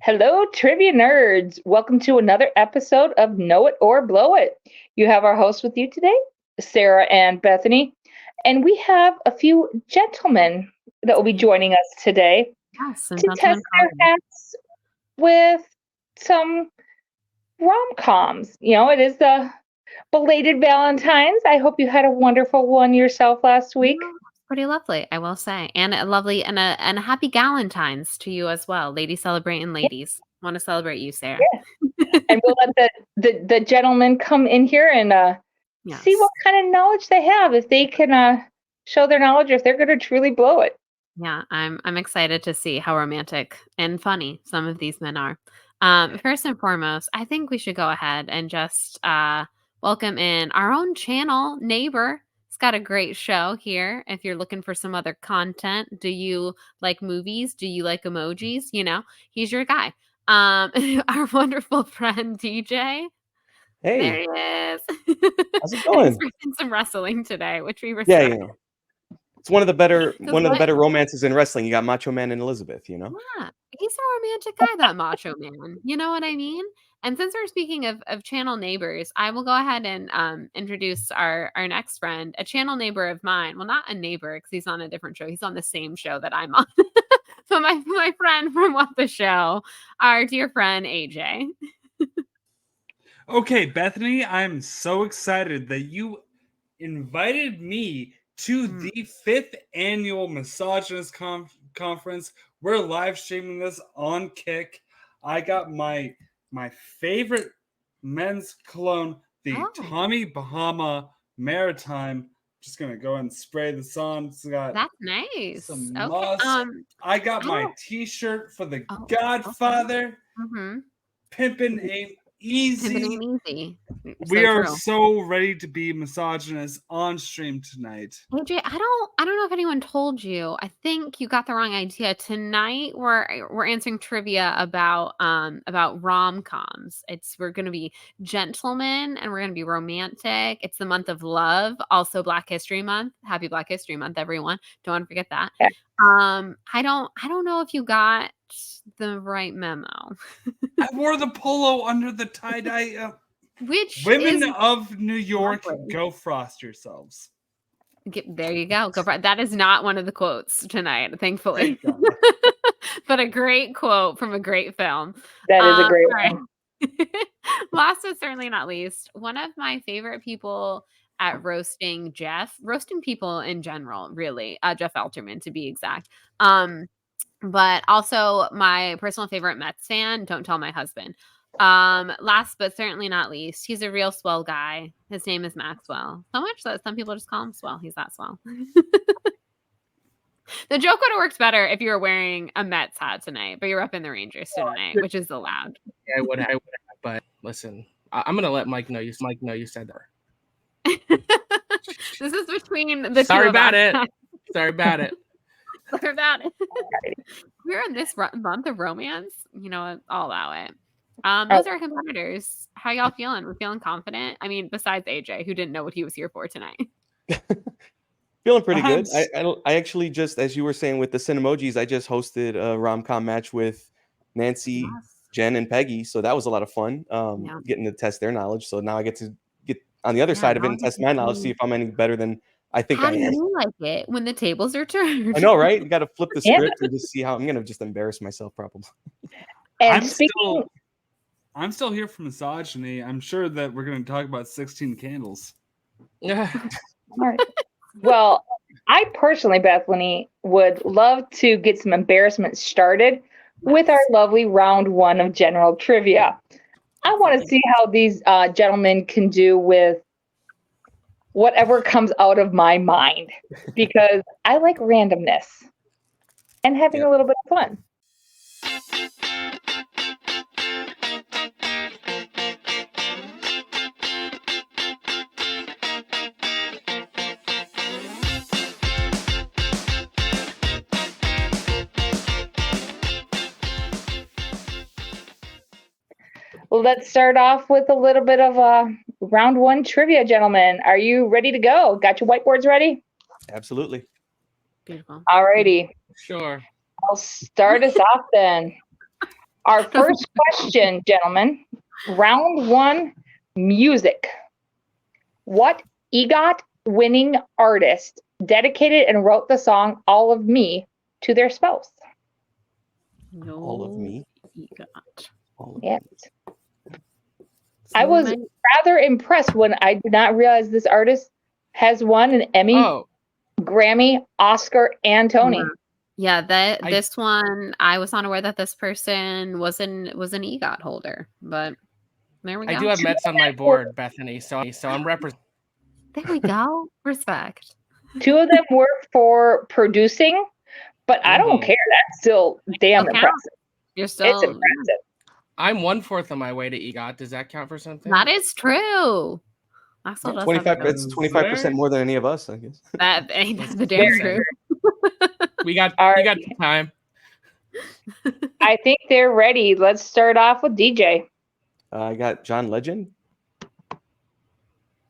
Hello, trivia nerds. Welcome to another episode of Know It or Blow It. You have our host with you today, Sarah and Bethany, and we have a few gentlemen that will be joining us today Yes, and to test their hats with some rom-coms. It is the belated Valentine's. I hope you had a wonderful one yourself last week. Pretty lovely, I will say, and a lovely and a happy Galentine's to you as well, ladies celebrating ladies. Want to celebrate you, Sarah? Yeah. And we'll let the gentlemen come in here and see what kind of knowledge they have, if they can show their knowledge, or if they're going to truly blow it. Yeah, I'm excited to see how romantic and funny some of these men are. First and foremost, I think we should go ahead and just welcome in our own channel neighbor. It's got a great show here. If you're looking for some other content, do you like movies? Do you like emojis? He's your guy. Our wonderful friend DJ. Hey, there he is. How's it going? He's bringing some wrestling today, which we respect. Yeah. It's one of the better romances in wrestling. You got Macho Man and Elizabeth, Yeah, he's a romantic guy, that Macho Man. You know what I mean? And since we're speaking of channel neighbors, I will go ahead and introduce our next friend, a channel neighbor of mine. Well, not a neighbor because he's on a different show. He's on the same show that I'm on. So my friend from What the Show, our dear friend AJ. Okay, Bethany, I'm so excited that you invited me to the 5th annual Misogynist Conference. We're live streaming this on Kick. I got my favorite men's cologne, the Tommy Bahama Maritime. Just gonna go and spray this on. It's got That's nice. some musk. I got my T-shirt for the Godfather. Pimpin' ain't easy. We are so ready to be misogynists on stream tonight. AJ, I don't know if anyone told you. I think you got the wrong idea. Tonight we're answering trivia about rom coms. We're gonna be gentlemen and we're gonna be romantic. It's the month of love, also Black History Month. Happy Black History Month, everyone. Don't want to forget that. Yeah. I don't know if you got the right memo. I wore the polo under the tie-dye. Which women of New York, go frost yourselves. There you go. That is not one of the quotes tonight, thankfully. But a great quote from a great film. That is a great one. Last but certainly not least, one of my favorite people at roasting people in general, really, Jeff Alterman to be exact. But also my personal favorite Mets fan, don't tell my husband. Last but certainly not least, he's a real swell guy. His name is Maxwell. So much that some people just call him swell. He's that swell. The joke would have worked better if you were wearing a Mets hat tonight, but you're up in the Rangers tonight, which is allowed. Yeah, I would have. But listen, I'm gonna let Mike know you said that. This is between the Sorry two about of us. it. Sorry about it. Sorry about it. We're in this month of romance. I'll allow it. Those are our competitors. How y'all feeling? We're feeling confident. I mean, besides AJ, who didn't know what he was here for tonight. Feeling pretty good. I actually just, as you were saying with the Cinemojis, I just hosted a rom-com match with Nancy, Jen, and Peggy. So that was a lot of fun, getting to test their knowledge. So now I get to get on the other side of it and test my knowledge, see if I'm any better than I think I am. How do you like it when the tables are turned? I know, right? You got to flip the script and just see how I'm going to just embarrass myself probably. And I'm still here for misogyny. I'm sure that we're going to talk about 16 Candles. Yeah. All right. Well, I personally, Bethany, would love to get some embarrassment started with our lovely round one of general trivia. I want to see how these gentlemen can do with whatever comes out of my mind, because I like randomness and having a little bit of fun. Well, let's start off with a little bit of round one trivia, gentlemen. Are you ready to go? Got your whiteboards ready? Absolutely. Beautiful. All righty. Sure. I'll start us off then. Our first question, gentlemen. Round 1, music. What EGOT-winning artist dedicated and wrote the song "All of Me" to their spouse? No, All of me. EGOT. All of Yes. me. I was rather impressed when I did not realize this artist has won an Emmy, Grammy, Oscar, and Tony. Yeah, this one, I was unaware that this person was an EGOT holder, but there we go. I do have Mets on my board, Bethany, so I'm representing. There we go. Respect. 2 of them were for producing, but I don't care. That's still damn impressive. You're still. It's impressive. I'm 1/4 on my way to EGOT. Does that count for something? That is true. Maxwell does 25. That's 25% more than any of us, I guess. That's the damn true. We got time. I think they're ready. Let's start off with DJ. I got John Legend.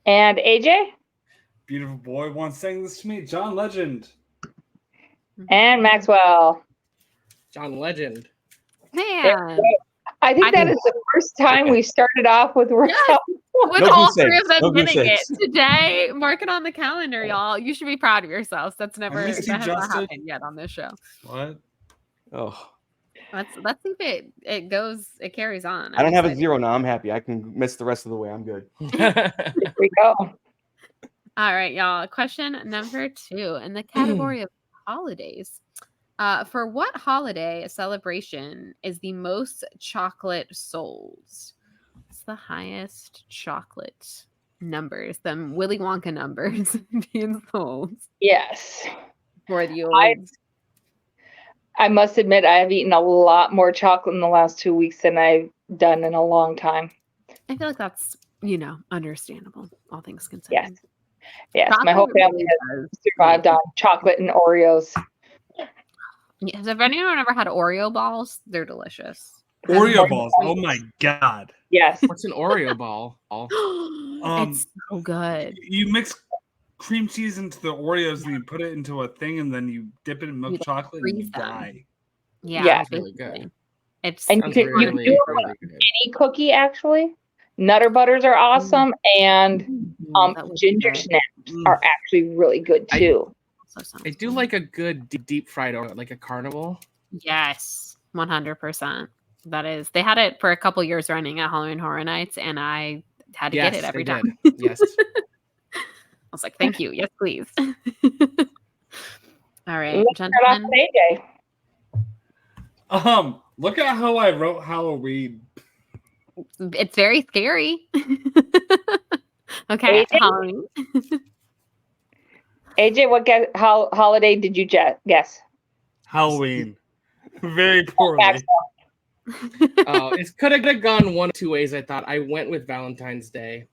And AJ? Beautiful boy once sang this to me. John Legend. And Maxwell. John Legend. Man. I think that is the first time we started off with with No all goose 3 eggs. of them No goose getting it eggs. today. Mark it on the calendar, y'all. You should be proud of yourselves. That's never missed you, that has not Justin. happened yet on this show. What? Oh, Let's see if it carries on. I don't have a 0 now. I'm happy. I can miss the rest of the way. I'm good. Here we go. All right, y'all. Question number 2 in the category of holidays. For what holiday celebration is the most chocolate sold? What's the highest chocolate numbers? The Willy Wonka numbers being sold Yes. for the old. I must admit, I have eaten a lot more chocolate in the last 2 weeks than I've done in a long time. I feel like that's, understandable, all things considered. Yes. Yes. Chocolate My whole family really has survived on chocolate and Oreos. Has anyone ever had Oreo balls? They're delicious. Oreo balls. Oh my god. Yes. What's an Oreo ball? It's so good. You mix cream cheese into the Oreos and you put it into a thing and then you dip it in milk chocolate and you freeze them. die. Yeah, Yeah. That's really good. It's And Sounds you can do it with really good. any cookie, actually. Nutter butters are awesome, and ginger snaps are actually really good too. I do like a good deep fried Oreo, like a carnival. Yes, 100%. That is. They had it for a couple years running at Halloween Horror Nights, and I had to get it every time. Yes. I was like, thank you. Yes, please. All right, Let's start off gentlemen. with AJ. Look at how I wrote Halloween. It's very scary. Okay, AJ? Halloween. AJ, what holiday did you guess? Halloween. Very poorly. Oh, it could have gone 1 of 2 ways. I thought I went with Valentine's Day.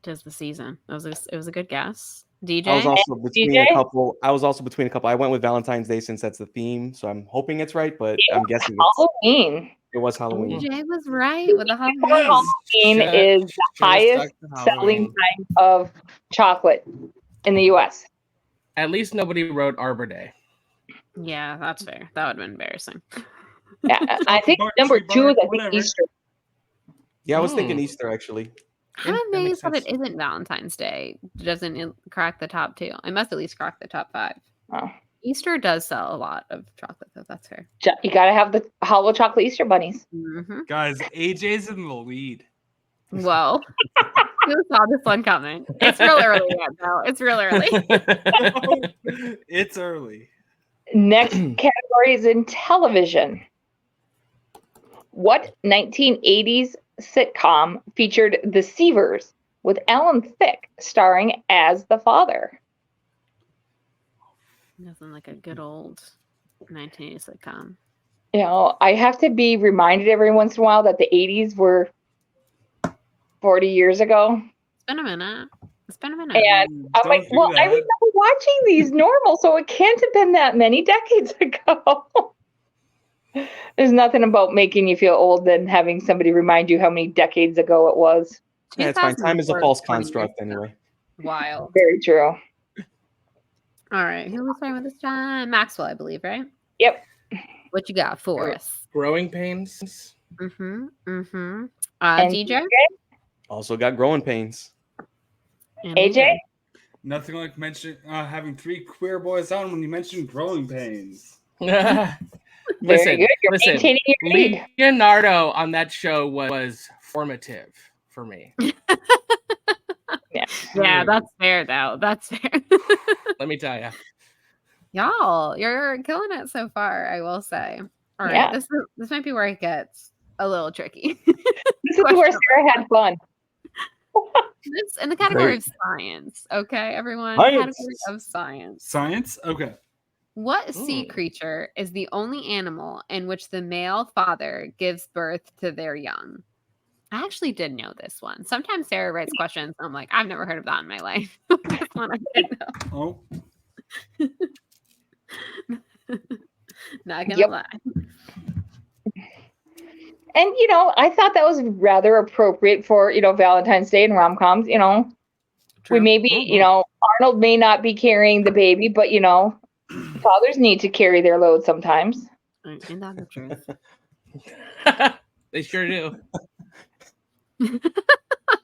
Tis the season. It was a good guess. DJ. I was also between DJ? a couple. I went with Valentine's Day since that's the theme, so I'm hoping it's right, but I'm guessing Halloween. it was Halloween. DJ was right with the Halloween. Halloween is the highest selling type of chocolate in the U.S. At least nobody wrote Arbor Day. Yeah, that's fair. That would have been embarrassing. Yeah, I think number 2 is Easter. Yeah, I was thinking Easter actually. I'm that makes amazed that it sense. isn't Valentine's Day. Doesn't crack the top 2. It must at least crack the top 5. Oh. Easter does sell a lot of chocolate, though. That's fair. You got to have the hollow chocolate Easter bunnies. Mm-hmm. Guys, AJ's in the lead. Well, who saw this one coming? It's real early yet, though. It's real early. It's early. Next category is in television. What 1980s sitcom featured the Seavers with Alan Thicke starring as the father? Nothing like a good old 1980s sitcom. You know, I have to be reminded every once in a while that the 80s were 40 years ago. It's been a minute. And I'm Don't like, do well, I that. remember watching these normal, so it can't have been that many decades ago. There's nothing about making you feel old than having somebody remind you how many decades ago it was. Yeah, it's fine. Time is a 2004, false 20 years construct ago. anyway. Wild. Very true. All right. Who was starting with this, John? Maxwell, I believe, right? Yep. What you got for us? Growing pains. And DJ? Also got growing pains. And AJ? Nothing like having 3 queer boys on when you mentioned growing pains. Very good. You're maintaining your lead. Leonardo on that show was formative for me. Yeah, that's fair though. That's fair. Let me tell you. Y'all, you're killing it so far, I will say. All right, this might be where it gets a little tricky. This is where Sarah had fun. This in the category of science, okay, everyone? Science. Category of science. Science? Okay. What sea creature is the only animal in which the male father gives birth to their young? I actually did know this one. Sometimes Sarah writes questions. I'm like, I've never heard of that in my life. This one I didn't know. Not gonna lie. And, I thought that was rather appropriate for, Valentine's Day and rom-coms, True. We maybe, Arnold may not be carrying the baby, but, fathers need to carry their load sometimes. Ain't that the truth? They sure do.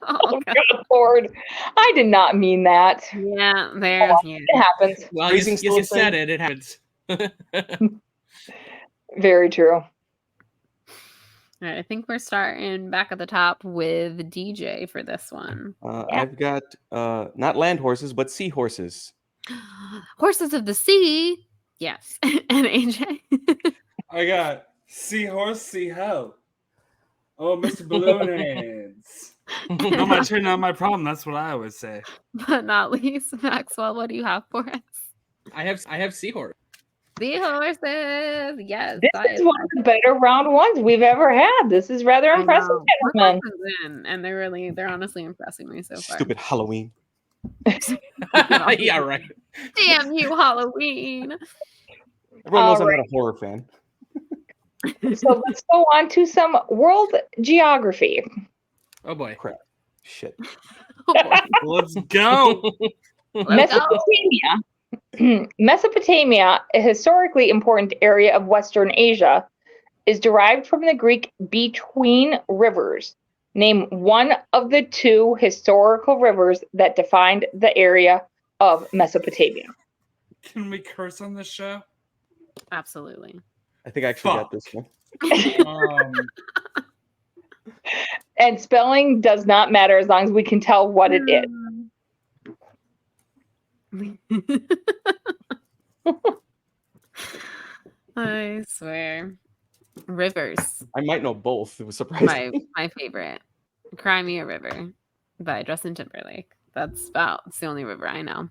Oh, God, Lord. I did not mean that. Yeah, It happens. Well, you said it. It happens. Very true. All right, I think we're starting back at the top with DJ for this one. I've got not land horses, but seahorses. Horses of the sea. Yes. And AJ? I got seahorse, sea hell. Oh, Mr. Balloon Hands. Not my turn, not my problem. That's what I always say. But not least, Maxwell, what do you have for us? I have seahorse. Seahorses. Yes. This is one of the better round ones we've ever had. This is rather impressive, gentlemen. And they're honestly impressing me so far. Stupid Halloween. Yeah, right. Damn you, Halloween. Everyone knows I'm not a horror fan. So let's go on to some world geography. Oh boy. Crap. Shit. Let's go. Mesopotamia, a historically important area of Western Asia, is derived from the Greek between rivers. Name one of the 2 historical rivers that defined the area of Mesopotamia. Can we curse on this show? Absolutely. I think I actually got this one. And spelling does not matter as long as we can tell what it is. I swear. Rivers. I might know both. It was surprising. My favorite. Cry Me a River by Justin Timberlake. It's the only river I know.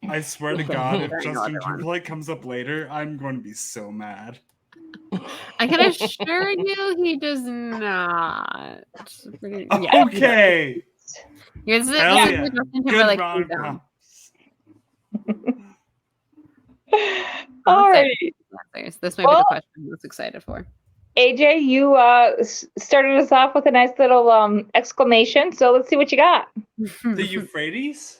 I swear to God, if There are no Justin other ones. Timberlake comes up later, I'm going to be so mad. I can assure you he does not. Okay. This is Hell yeah. Justin Good Timberlake. rom-com. All right. This might be the question I'm most excited for. AJ, you started us off with a nice little exclamation. So let's see what you got. The Euphrates?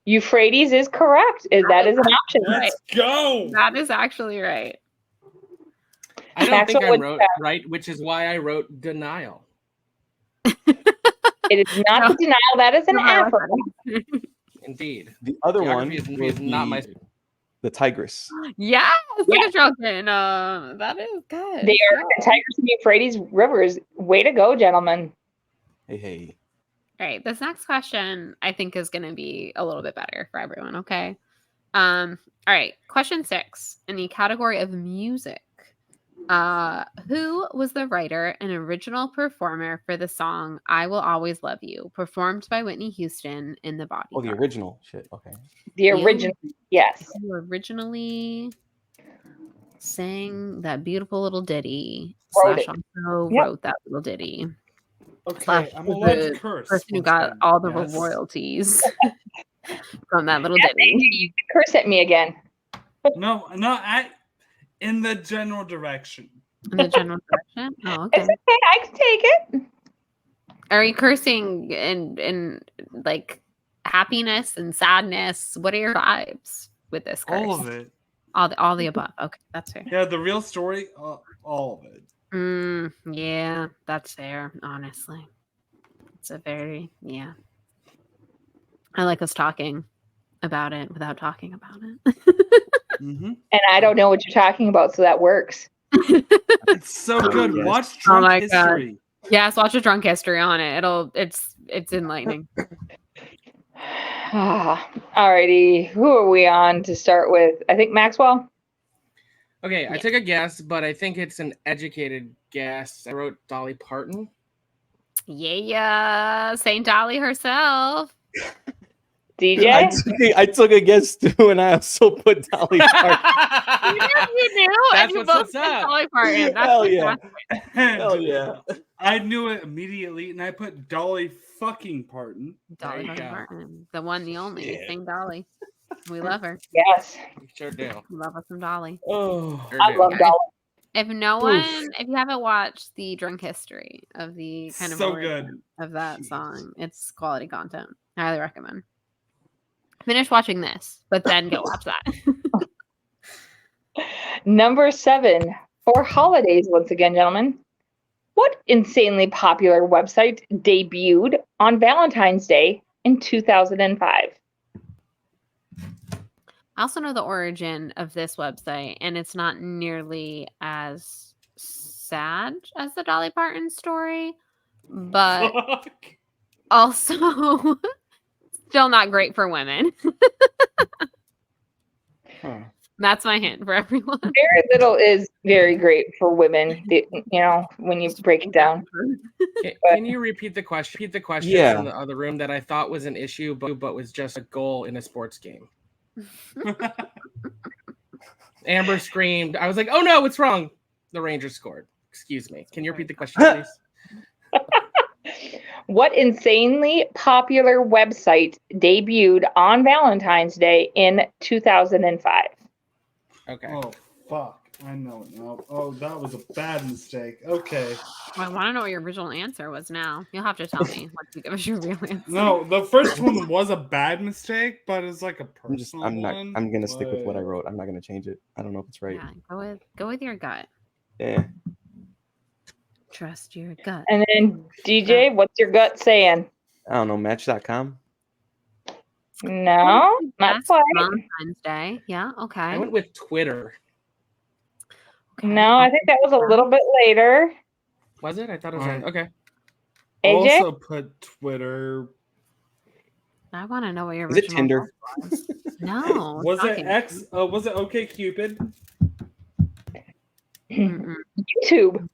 Euphrates is correct. That is an option. Let's go. That is actually right. I don't think I Maxwell wrote right, which is why I wrote denial. It is not the denial. That is an Africa. Indeed. The other one Geography is not my. The Tigris. Yes, look at Jokin. That is good. They are the Tigris and Euphrates rivers. Way to go, gentlemen. Hey. All right, this next question I think is going to be a little bit better for everyone. Okay. All right, question 6 in the category of music. Who was the writer and original performer for the song "I Will Always Love You," performed by Whitney Houston in The Bodyguard? Oh, the original shit. Okay. The original, yes. Who originally sang that beautiful little ditty, Wrote wrote that little ditty. Okay, I'm allowed to curse. Person who once got again. all the Yes. royalties from that little Yeah, ditty. you can curse at me again. No, in the general direction. In the general direction? Oh, okay. It's okay. I can take it. Are you cursing in like happiness and sadness? What are your vibes with this curse? All of it. All the above. Okay, that's fair. Yeah, the real story, all of it. Yeah, that's fair. Honestly, it's a very I like us talking about it without talking about it. Mm-hmm. And I don't know what you're talking about, so that works. It's so good. yes. Watch Drunk my History. Yes, watch a drunk history on it. It's enlightening. Alrighty, who are we on to start with? I think Maxwell. Okay, I took a guess, but I think it's an educated guess. I wrote Dolly Parton. Yeah, Saint Dolly herself. DJ. I took a guess too, and I also put Dolly Parton. You knew. That's and you what's both up. said Dolly Parton. That's Hell yeah! fantastic. Hell yeah! I knew it immediately, and I put Dolly fucking Parton. Dolly There you go. Parton, the one, the only, Yeah. Saint Dolly. We love her. Yes, We sure do. We love us some Dolly. Oh, Sure I do. love Dolly. If you haven't watched the drunk history of the kind of So origin good. of that Jeez. song, it's quality content. I highly recommend. Finish watching this, but then go watch that. Number 7 for holidays. Once again, gentlemen, what insanely popular website debuted on Valentine's Day in 2005? I also know the origin of this website, and it's not nearly as sad as the Dolly Parton story, but Fuck. also still not great for women. huh. That's my hint for everyone. Very little is very great for women. When you break it down. Can you repeat the question? Repeat the question Yeah. from the other room that I thought was an issue, but was just a goal in a sports game. Amber screamed. I was like, "Oh no, it's wrong." The Rangers scored. Excuse me. Can you repeat the question, please? What insanely popular website debuted on Valentine's Day in 2005? Okay. Oh, fuck. I know it now. Oh, that was a bad mistake. Okay. I want to know what your original answer was now. You'll have to tell me once you give us your real answer. No, the first one was a bad mistake, but it's like a personal I'm gonna stick with what I but- wrote. I'm not gonna change it. I don't know if it's right. Yeah, go with your gut. Yeah. Trust your gut. And then DJ, what's your gut saying? I don't know. Match.com. No, not Yes, quite. Valentine's Day. Yeah, okay. I went with Twitter. Okay. No, I think that was a little bit later. Was it? I thought it was right. Okay. AJ? Also put Twitter. I want to know what your Is it original Tinder? was. No. Was it fucking- X? Was it OK Cupid? Mm-mm. YouTube.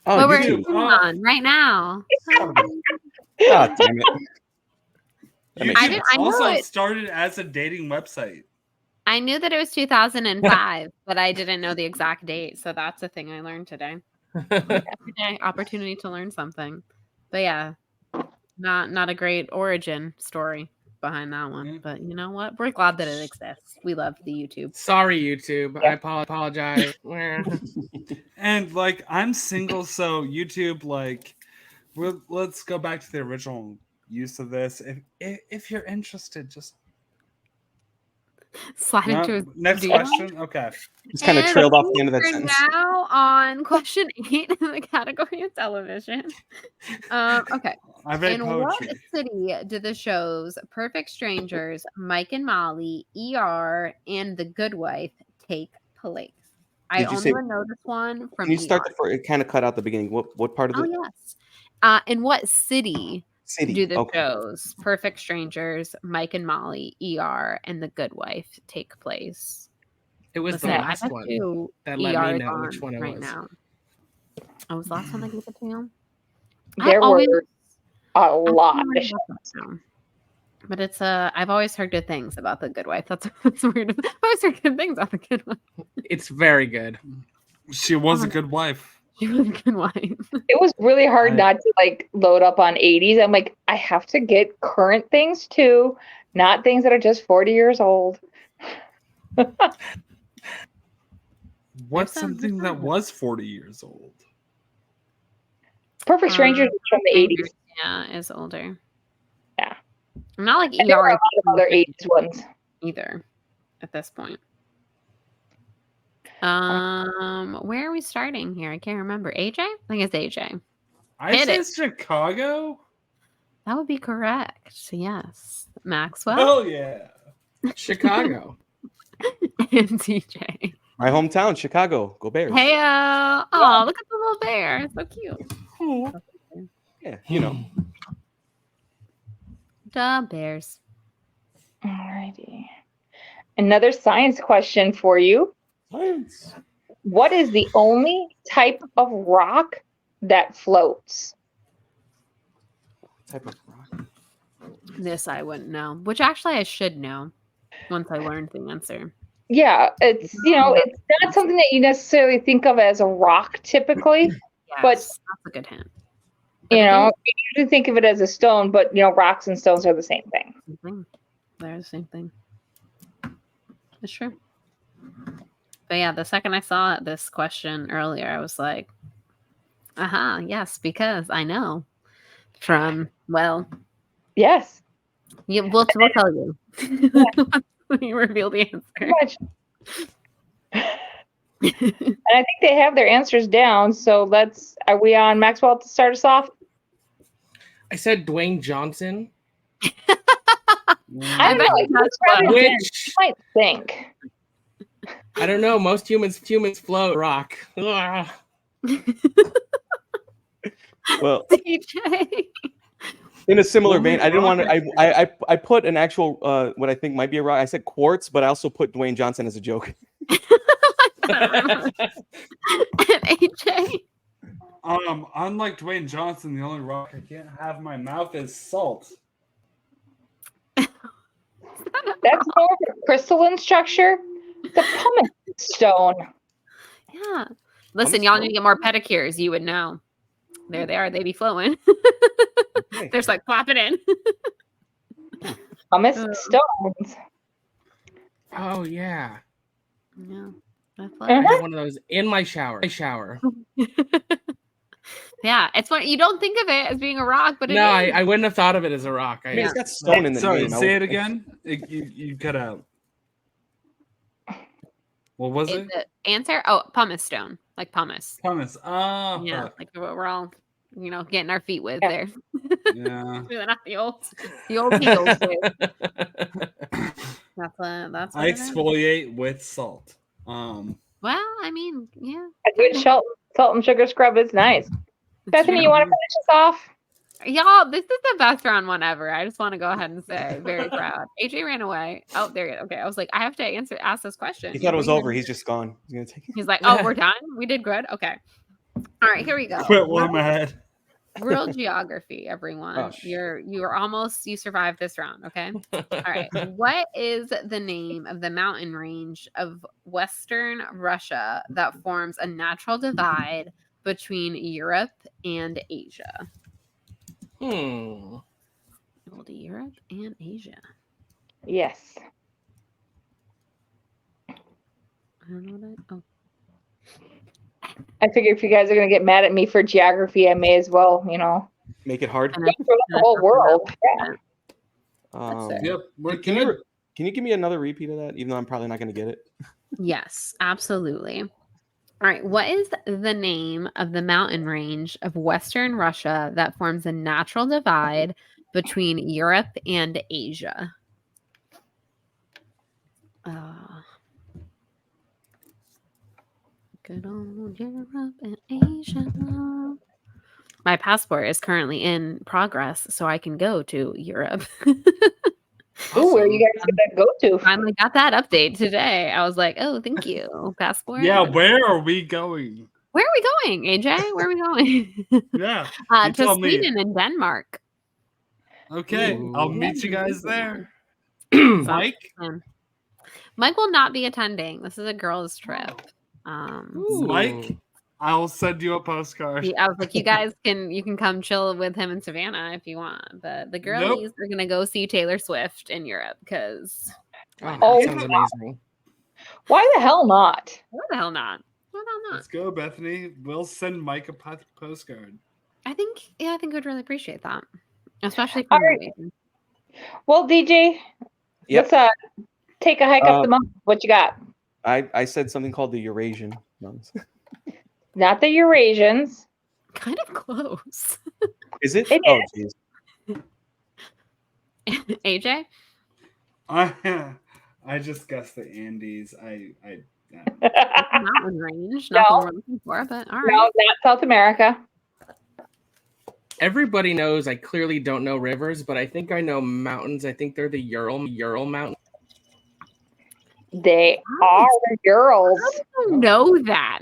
Oh, But we're YouTube. Come on right now. God damn it. That makes YouTube sense. I knew also it. started as a dating website. I knew that it was 2005, but I didn't know the exact date. So that's a thing I learned today. Every day, opportunity to learn something. But yeah, not a great origin story behind that one. Mm. But you know what? We're glad that it exists. We love the YouTube. Sorry, YouTube. Yeah. I apologize. And like I'm single, so YouTube let's go back to the original use of this. If you're interested, just Slide into his next DM. question. Okay. Just kind of And trailed off the end of that we're sentence. now on question 8 in the category of television. Okay. I read In what poetry. city did the shows Perfect Strangers, Mike and Molly, ER, and The Good Wife take place? I Did you only say- know this one from Can you start ER. it kind of cut out the beginning? What part of Oh, the yes. In what city city? do the Okay. shows Perfect Strangers, Mike and Molly, ER, and The Good Wife take place? It was Listen, the I last bet one. you that let ER me is know which on one it right was. now. Oh, was the last one that gave it to you? There always- were a I'm lot. not worried about that now. But it's I've always heard good things about The Good Wife. That's weird. I've always heard good things about The Good Wife. It's very good. She was a good wife. She was a good wife. It was really hard I- not to like load up on 80s. I'm like, I have to get current things too, not things that are just 40 years old. What's There's some- something there's that some- was 40 years old? Perfect Strangers is from the 80s. Yeah, is older. Yeah. I'm not like And there were a ER lot of other 80s ones. either at this point. Where are we starting here? I can't remember. AJ? I think it's AJ. I Hit say it. Chicago. That would be correct. Yes. Maxwell Oh yeah. Chicago. and TJ. My hometown, Chicago. Go Bears. Hey, oh, look at the little bear. So cute. Yeah, you know. The Bears. Alrighty. Another science question for you. Science. What is the only type of rock that floats? Type of rock. This I wouldn't know, which actually I should know once I learned the answer. Yeah, it's it's not something that you necessarily think of as a rock typically. But- Yes, that's a good hint. You usually think of it as a stone, but rocks and stones are the same thing. Same thing. They're the same thing. It's true. But yeah, the second I saw this question earlier, I was like, yes, because I know from, well, Yes. we'll tell you when you reveal the answer. Pretty much. And I think they have their answers down. So are we on Maxwell to start us off? I said Dwayne Johnson. I don't know. You might think. I don't know. Most humans float rock. Ugh. Well, DJ. in a similar vein, I didn't want to. I put an actual what I think might be a rock. I said quartz, but I also put Dwayne Johnson as a joke. AJ. Unlike Dwayne Johnson, the only rock I can't have in my mouth is salt. That's more of a crystalline structure. The pumice stone. Yeah. Listen, y'all need to get more pedicures. You would know. There they are. They be flowing. They're just like plop it in. Pumice stones. Oh yeah. Yeah. That's I have one of those in my shower. Yeah, it's what you don't think of it as being a rock, but No, I wouldn't have thought of it as a rock. I mean, it's got stone in the Sorry, name. say it again. You cut out. What was is it? the answer? Oh, pumice stone, like pumice. Pumice. Oh, Yeah, like what we're all, getting our feet with there. yeah. Really not the old heels. That's what I it is. exfoliate with salt. Well, I mean, yeah. A good salt and sugar scrub is nice. Bethany, you want to finish us off? Y'all, this is the best round one ever. I just want to go ahead and say, very proud. AJ ran away. Oh, there you go. Okay, I was like, I have to ask this question. He thought it was over. He's just gone. He's gonna take it. He's like, oh, we're done. We did good. Okay. All right, here we go. Quit while I'm ahead. World geography, everyone. Gosh. You survived this round. Okay. All right. What is the name of the mountain range of Western Russia that forms a natural divide between Europe and Asia? Old Europe and Asia. Yes. I don't know what I figure if you guys are going to get mad at me for geography, I may as well, Make it hard. for the whole world. Yeah. Yep, we're Can good. you give me another repeat of that? Even though I'm probably not going to get it. Yes, absolutely. All right. What is the name of the mountain range of Western Russia that forms a natural divide between Europe and Asia? Good old Europe and Asia. My passport is currently in progress, so I can go to Europe. Ooh, where are you guys going to go to? Finally got that update today. I was like, oh, thank you, passport. Yeah, where are we going? Where are we going, AJ? Where are we going? Yeah. To tell me. Sweden and Denmark. Okay, I'll meet you guys there. Sounds Mike? fun. Mike will not be attending. This is a girls' trip. Mike, I'll send you a postcard. I was like, you guys can come chill with him in Savannah if you want. But the girlies are gonna go see Taylor Swift in Europe because That Oh, sounds amazing. Why the hell not? why the hell not? Why the hell not? Let's go, Bethany. We'll send Mike a postcard. I think we'd really appreciate that, especially All from right. the region. Well, DJ, Yep. let's take a hike up the mountain. What you got? I said something called the Eurasian Mountains. Not the Eurasians. Kind of close. Is it? It Oh, jeez. AJ? I just guessed the Andes. I Mountain range. Not No. what we're looking for, but all No, right. not South America. Everybody knows I clearly don't know rivers, but I think I know mountains. I think they're the Ural Mountains. They are Urals. I don't know that.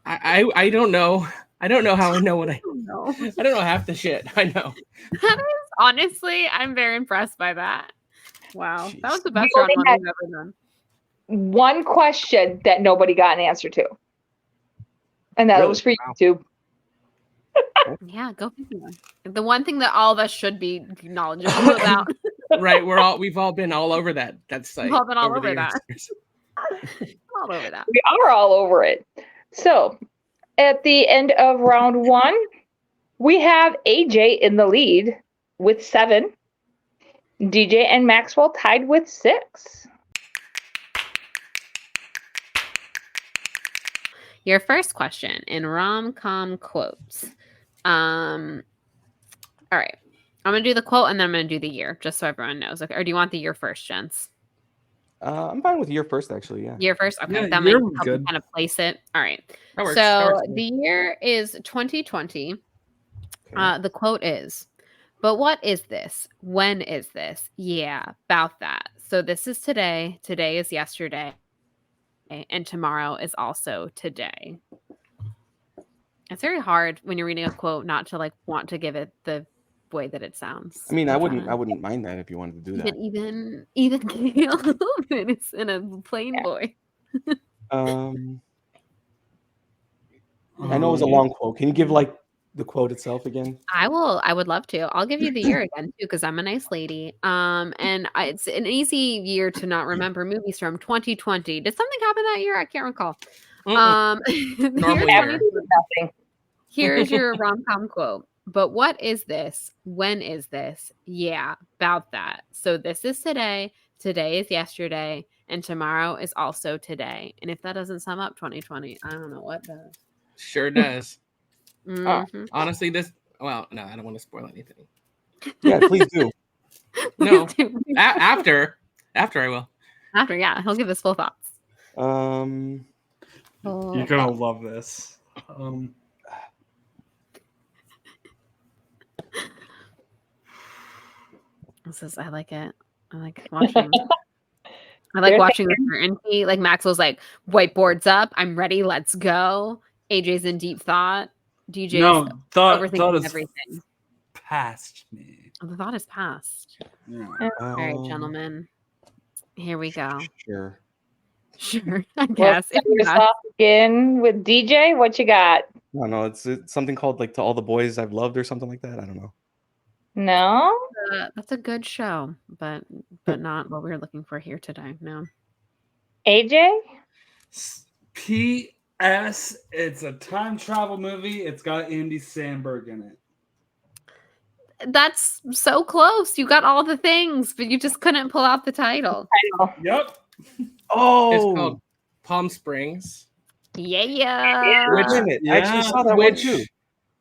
I don't know. I don't know how I know what I No. I don't know half the shit. I know. That is, honestly, I'm very impressed by that. Wow. That was the best We round only one had- we've ever done. One question that nobody got an answer to. And that Really? was for Wow. YouTube. Yeah, go figure. The one thing that all of us should be knowledgeable about. Right, we've all been all over that site. all been all the over that. years. All over that. We are all over it. So at the end of round 1, we have AJ in the lead with 7. DJ and Maxwell tied with 6. Your first question in rom-com quotes. All right. I'm going to do the quote and then I'm going to do the year just so everyone knows. Okay. Or do you want the year first, gents? I'm fine with year first, actually. Yeah. Year first? Okay. Yeah, that might year help good. me kind of place it. All right. That works. So That works. the year is 2020. Okay. The quote is, but what is this? When is this? Yeah, about that. So this is today. Today is yesterday. And tomorrow is also today. It's very hard when you're reading a quote not to like want to give it the way that it sounds. I mean, I I'm wouldn't trying mind that if you wanted to do to that. even Gail it's in a plain voice. I know it was a long quote. Can you give like the quote itself again? I would love to. I'll give you the year again too, because I'm a nice lady. It's an easy year to not remember movies from 2020. Did something happen that year? I can't recall. Normal here's year. Nothing. Here's your rom-com quote. But what is this? When is this? Yeah, about that. So this is today. Today is yesterday. And tomorrow is also today. And if that doesn't sum up 2020, I don't know what does. Sure does. Mhm. Honestly, well, no, I don't want to spoil anything. Yeah, please do. No. Please do. After I will. After, yeah, he'll give us full thoughts. You're gonna love this. This is, I like it. I like watching. I like They're watching the certainty. Like Maxwell's like, whiteboard's up. I'm ready. Let's go. AJ's in deep thought. DJ's No, thought overthinking is everything. past me. The thought is past. Yeah. All right, gentlemen. Here we go. Sure. Sure, I Well, guess. start us off again with DJ. What you got? No, it's something called like To All the Boys I've Loved or something like that. I don't know. No? That's a good show, but not what we were looking for here today. No. AJ? P.S. It's a time travel movie. It's got Andy Samberg in it. That's so close. You got all the things, but you just couldn't pull out the title. Yep. Oh, It's called Palm Springs. Yeah. Which- damn it. I actually saw that one Which too.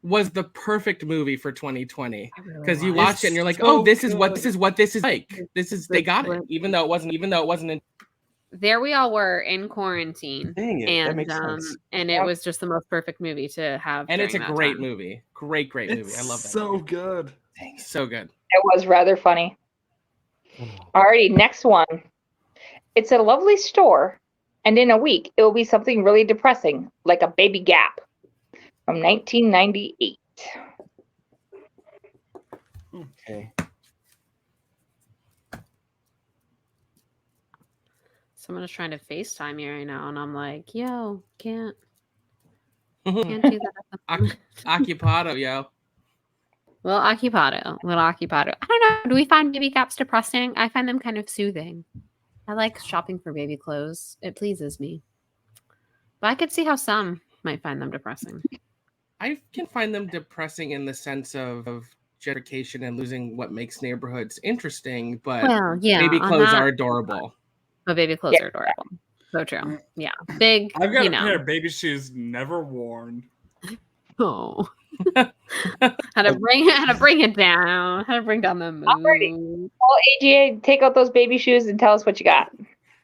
was the perfect movie for 2020 I really because you was. watch it and you're like, so oh, this is what good. this is like. They got it, even though it wasn't in. There we all were in quarantine. Dang it. That And makes sense. and it was just the most perfect movie to have. And it's a during that great time. movie. Great movie. It's I love that. so movie. good. Dang it. So good. It was rather funny. Alrighty, next one. It's a lovely store, and in a week it will be something really depressing, like a baby gap. From 1998. Okay. Someone is trying to FaceTime me right now, and I'm like, yo, can't do that. At the moment. Occupado, yo. Little occupado. I don't know. Do we find baby gaps depressing? I find them kind of soothing. I like shopping for baby clothes. It pleases me. But I could see how some might find them depressing. I can find them depressing in the sense of gentrification and losing what makes neighborhoods interesting, but Well, yeah. baby on clothes that- are adorable. But baby clothes are adorable. So true. Yeah. Big, I've got you a know. pair of baby shoes never worn. Oh. How to bring it down. How to bring down the mood. Alrighty. Well, AGA, take out those baby shoes and tell us what you got.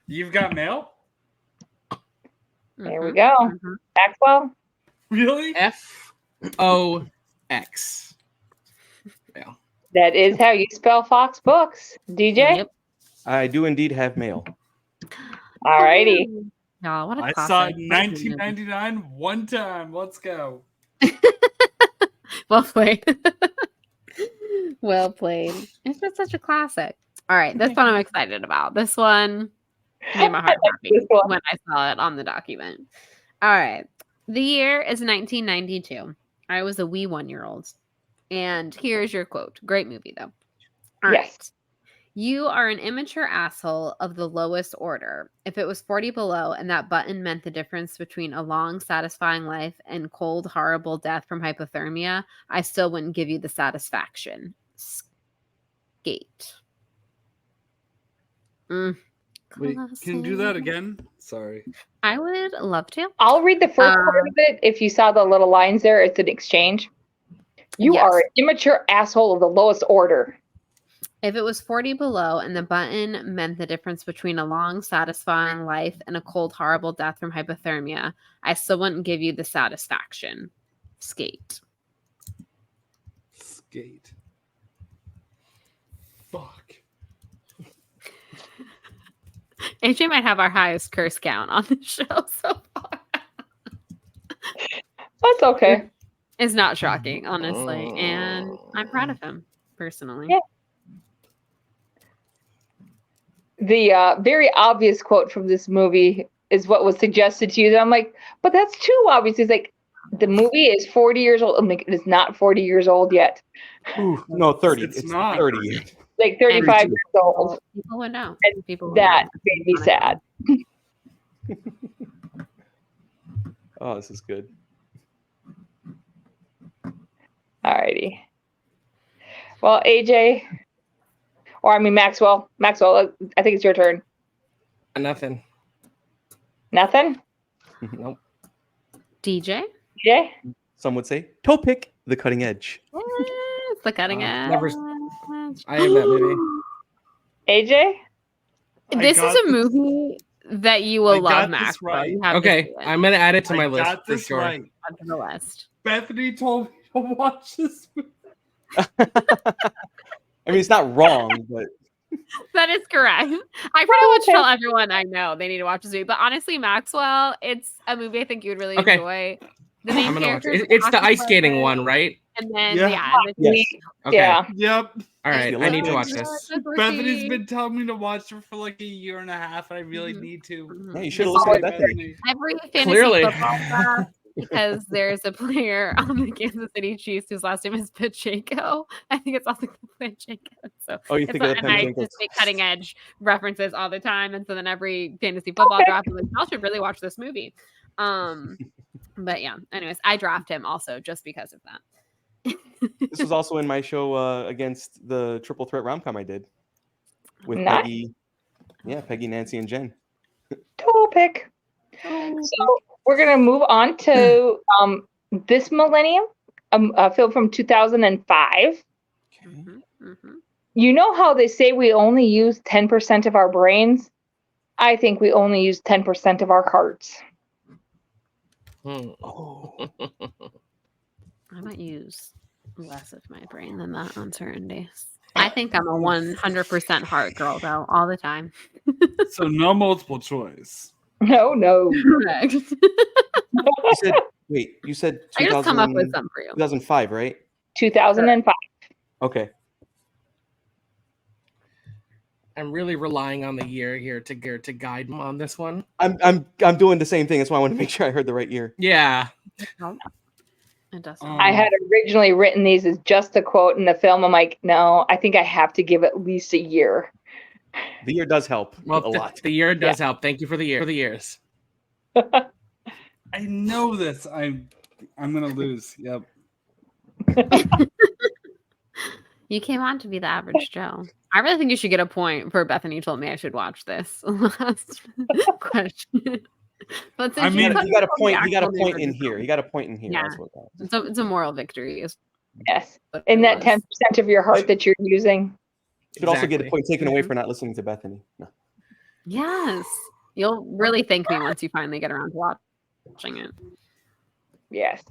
You've got mail? There we go. Mhm. Maxwell? Really? FOX. Yeah. That is how you spell Fox Books. DJ? Yep. I do indeed have mail. Alrighty. Y'all, what a I classic. saw it in 1999 one time. Let's go. Well played. Well played. It's just such a classic. All right, this one I'm excited about. This one made my heart happy this one. when I saw it on the document. All right. The year is 1992. I was a wee 1-year-old. And here's your quote. Great movie, though. All right. Yes. You are an immature asshole of the lowest order. If it was 40 below and that button meant the difference between a long, satisfying life and cold, horrible death from hypothermia, I still wouldn't give you the satisfaction. Skate. Wait, can you do that again? Sorry. I would love to. I'll read the first part of it. If you saw the little lines there, it's an exchange. You Yes. are an immature asshole of the lowest order. If it was 40 below and the button meant the difference between a long, satisfying life and a cold, horrible death from hypothermia, I still wouldn't give you the satisfaction. Skate. Skate. Fuck. AJ might have our highest curse count on the show so far. That's okay. It's not shocking, honestly. And I'm proud of him, personally. Yeah. The very obvious quote from this movie is what was suggested to you. And I'm like, but that's too obvious. It's like, the movie is 40 years old. I'm like, it is not 40 years old yet. Ooh, no, 30. It's It's not. 30. Like 35 years old. People would know. And People would that know. made me sad. Oh, this is good. Alrighty. Well, AJ, or I mean Maxwell, I think it's your turn. Nothing. Nothing? Nope. DJ? AJ? Some would say toe pick, the cutting edge. It's the cutting edge. Never. I am that movie. AJ? This is a movie that you will love, Max. Right. You have to Okay, see it. I'm gonna add it to my I list got for this sure. right. Add to the list. Bethany told me to watch this movie. I mean, it's not wrong, but That is correct. I pretty much tell everyone I know they need to watch this movie. But honestly, Maxwell, it's a movie I think you would really Okay. enjoy. The main I'm gonna watch character it. It's the ice skating one, right? And then Yeah. yes. Okay. Yeah. Yep. All right. I need to watch this. Bethany's been telling me to watch it for like a year and a half, and I really Mhm. need to. yeah, you should have It's listened to always Bethany. Every fantasy Clearly. football draft, because there's a player on the Kansas City Chiefs whose last name is Pacheco. I think it's also Pacheco. So Oh, you it's think of the and I Pacheco. just make cutting edge references all the time, and so then every fantasy football draft, I'm like, y'all should really watch this movie. But yeah. Anyways, I draft him also just because of that. This was also in my show against the triple threat rom-com I did with Nice. Peggy. Yeah, Peggy, Nancy, and Jen. Toe pick. So we're going to move on to This Millennium, a film from 2005. Mhm, mhm. You know how they say we only use 10% of our brains? I think we only use 10% of our hearts. Oh, I might use less of my brain than that on certain days. I think I'm a 100% heart girl, though, all the time. So no multiple choice. No. Correct. you said I just come up with 2000, some for you. 2005, right? 2005. Okay. I'm really relying on the year here to guide me on this one. I'm doing the same thing. That's why I want to make sure I heard the right year. Yeah. It does. I had originally written these as just a quote in the film. I'm like, no, I think I have to give at least a year. The year does help Well, a lot. the year does help. Thank you for the years. I know this. I'm gonna lose. Yep. You came on to be the average Joe. I really think you should get a point for Bethany told me I should watch this. Last question. But I since mean, You got a point. You got a actual point name in of the here. film. You got a point in here. Yeah. That's what that is. It's a moral victory. Is Yes. what In it that was. 10% of your heart that you're using. You could also get a Exactly. point taken away for not listening to Bethany. No. Yes. You'll really thank me once you finally get around to watching it. Yes.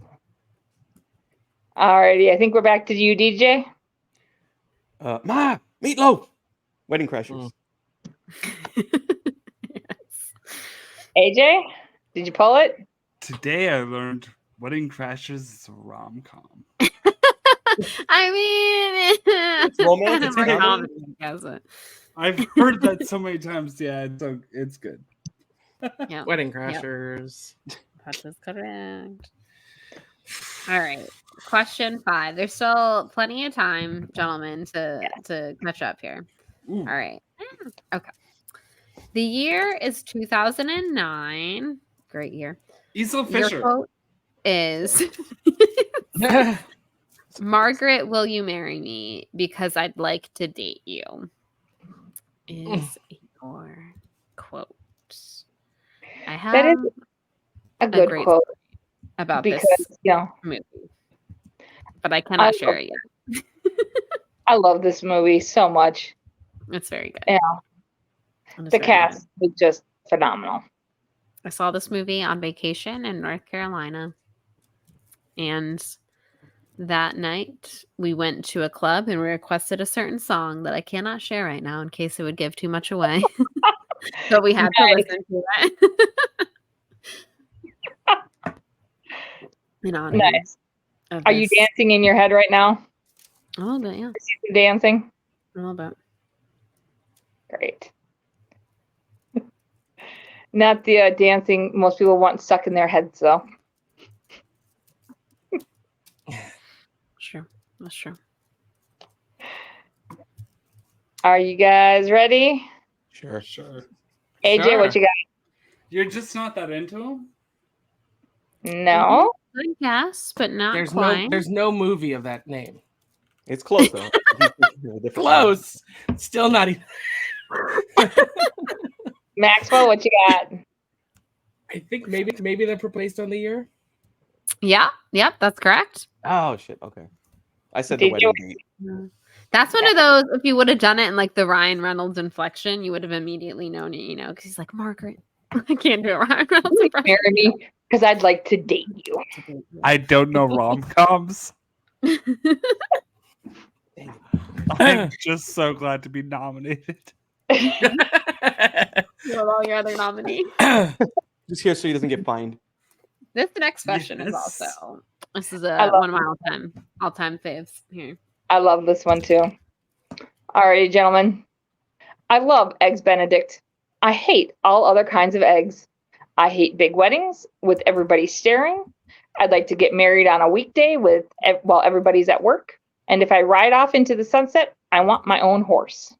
Alrighty, I think we're back to you, DJ. Ma, meatloaf. Wedding Crashers. AJ, did you pull it? Today I learned Wedding Crashers is a rom-com. I mean, It's romantic, more comedy. comedy, I guess, but- I've heard that so many times. Yeah, it's good. yeah, Wedding Crashers. that is correct. All right, question 5. There's still plenty of time, gentlemen, to catch up here. Ooh. All right. Okay. The year is 2009. Great year. Isla Your Fisher. quote is Margaret, will you marry me? Because I'd like to date you. Is your quote. I have That is a good great quote about because, this you know, movie, but I cannot share it yet. I love this movie so much. It's very good. Yeah. It is The very cast good. was just phenomenal. I saw this movie on vacation in North Carolina. And that night we went to a club and we requested a certain song that I cannot share right now in case it would give too much away. So we had to listen to it. In honor Nice. of Are you this. dancing in your head right now? A little bit, yeah. Dancing? A little bit. Great. Not the dancing most people want stuck in their heads, though. Sure. That's true. Are you guys ready? Sure. AJ, Sure. what you got? You're just not that into him? No? Good guess, but not There's quite. no movie of that name. It's close though. Different Close. Still not even. Maxwell, what you got? I think maybe they're based on the year. Yeah. Yep. That's correct. Oh shit. Okay. I said Did the wedding you- date. That's one of those. If you would have done it in like the Ryan Reynolds inflection, you would have immediately known it. You know, because he's like Margaret. I can't do a Ryan Reynolds impression. Marry me because I'd like to date you. I don't know rom-coms. I'm just so glad to be nominated. You have all your other nominees. Just here so he doesn't get fined. This next question is Yes. also. This is I love one of my all-time faves here. I love this one too. Alrighty, gentlemen. I love Eggs Benedict. I hate all other kinds of eggs. I hate big weddings with everybody staring. I'd like to get married on a weekday while everybody's at work. And if I ride off into the sunset, I want my own horse.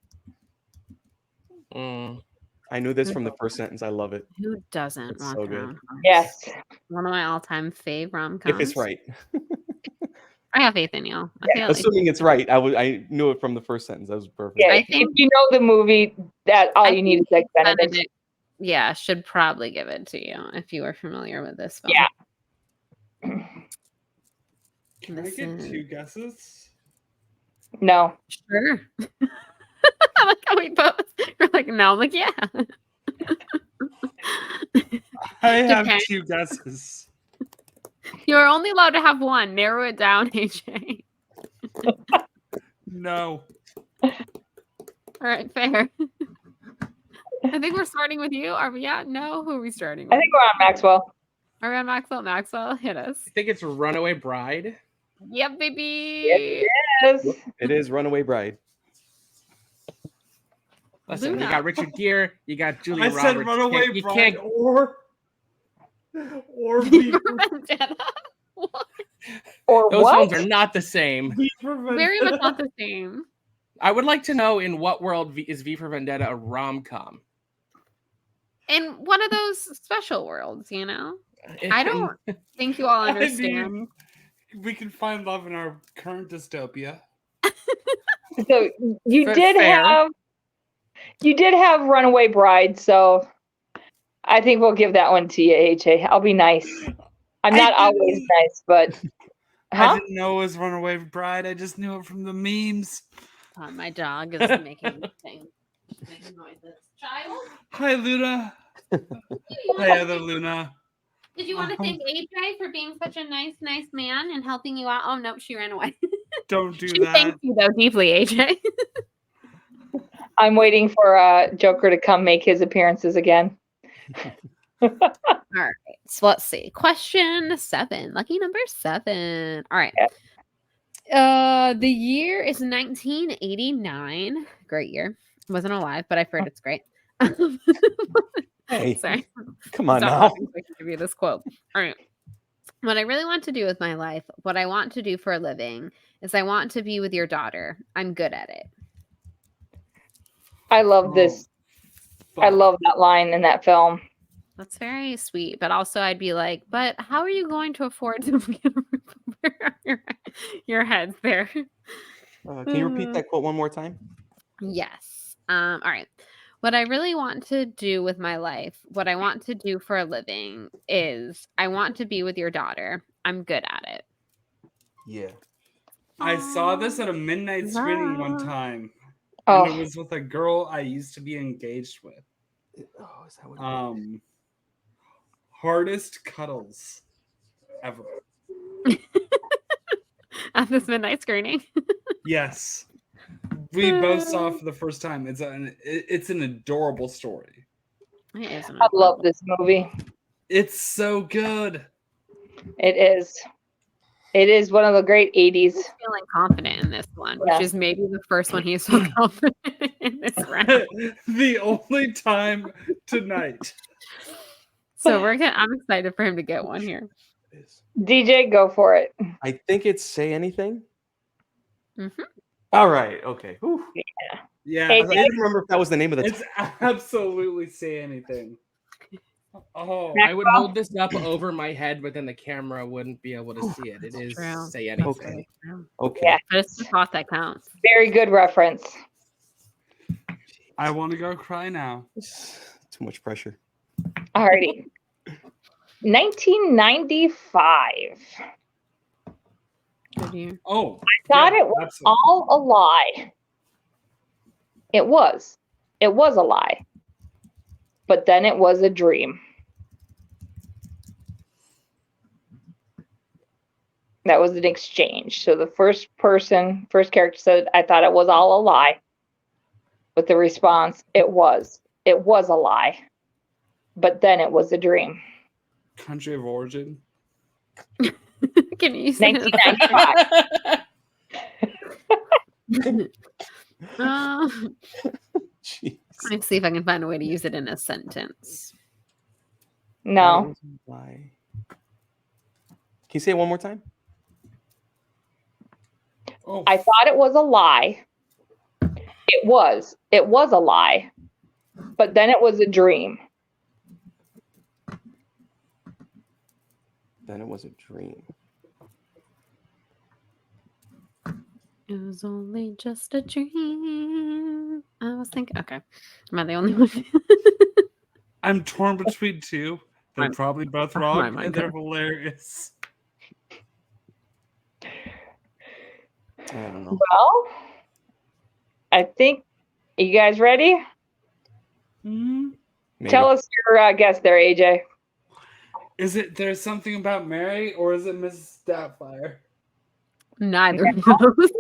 I knew this from the first sentence. I love it. Who doesn't It's want so their good. own horse? Yes. One of my all-time fave rom-coms. If it's right. I have faith in you. I feel like Assuming it's right. I knew it from the first sentence. That was perfect. Yeah, I if think- you know the movie, that all I you need is Eggs Benedict. Benedict, yeah, should probably give it to you if you are familiar with this film. Yeah. Can I This get is- 2 guesses? No. Sure. I like how we both you're like, no, I'm like, yeah. I have Depends. 2 guesses. You're only allowed to have one. Narrow it down, AJ. No. All right, fair. I think we're starting with you. Are we at? No, who are we starting with? I think we're on Maxwell. Are we on Maxwell? Maxwell, hit us. I think it's Runaway Bride. Yep, baby. Yes. It is Runaway Bride. Listen, Luna. you got Richard Gere, you got Julia I Roberts. said Runaway You Bride can't- or V for Vendetta. What? Or Those what? films are not the same. V for Very Vendetta. much not the same. I would like to know in what world is V for Vendetta a rom-com? In one of those special worlds, you know? I don't think you all I mean- understand. We can find love in our current dystopia. So you did Fair. have Runaway Bride, so I think we'll give that one to you, AJ. I'll be nice. I'm not always nice, but I didn't know it was Runaway Bride. I just knew it from the memes. My dog is making noises. Child? Hi, Luna. Hi, other Luna. Did you want to thank AJ for being such a nice man and helping you out? Oh, no, she ran away. Don't do She that. thanks you, though, deeply, AJ. I'm waiting for Joker to come make his appearances again. All right. So let's see. Question 7. Lucky number 7. All right. The year is 1989. Great year. Wasn't alive, but I've heard it's great. Hey, Sorry. come on Stop now. laughing so I can give you this quote. All right. What I really want to do with my life, what I want to do for a living, is I want to be with your daughter. I'm good at it. I love this. I love that line in that film. That's very sweet, but also I'd be like, but how are you going to afford to get a roof over your heads there? Can you repeat that quote one more time? Yes. All right. What I really want to do with my life, what I want to do for a living, is I want to be with your daughter. I'm good at it. Yeah. I saw this at a midnight screening one time. Oh. And it was with a girl I used to be engaged with. Oh, is that what Hardest cuddles ever. At this midnight screening. Yes. We both saw it for the first time. It's an adorable story. It is I love this movie. It's so good. It is. It is one of the great 80s. He's feeling confident in this one, which is maybe the first one he's so confident in this round. The only time tonight. So I'm excited for him to get one here. DJ, go for it. I think it's Say Anything. Mm-hmm. All right. Okay. Whew. Yeah. Hey, I didn't remember if that was the name of the. It's absolutely Say Anything. Oh, I would hold this up over my head, but then the camera wouldn't be able to see it. It is True. Say Anything. Okay. Okay. Yeah. But it's the thought that counts. Very good reference. I want to go cry now. Too much pressure. Alrighty. 1995. Good year. Oh, I thought it was absolutely. all a lie. It was. It was a lie. But then it was a dream. That was an exchange. So the first character said, I thought it was all a lie. With the response, it was. It was a lie. But then it was a dream. Country of origin. Can you say 1995. Jeez. Let's see if I can find a way to use it in a sentence. No. Why? Can you say it one more time? Oh, I thought it was a lie. It was. It was a lie. But then it was a dream. Then it was a dream. It was only just a dream. I was thinking, okay. Am I the only one? I'm torn between two. They're probably both wrong, my and they're hilarious. I don't know. Well, I think, are you guys ready? Hmm? Maybe. Tell us your guess there, AJ. Is it There's Something About Mary, or is it Mrs. Doubtfire? Neither of those.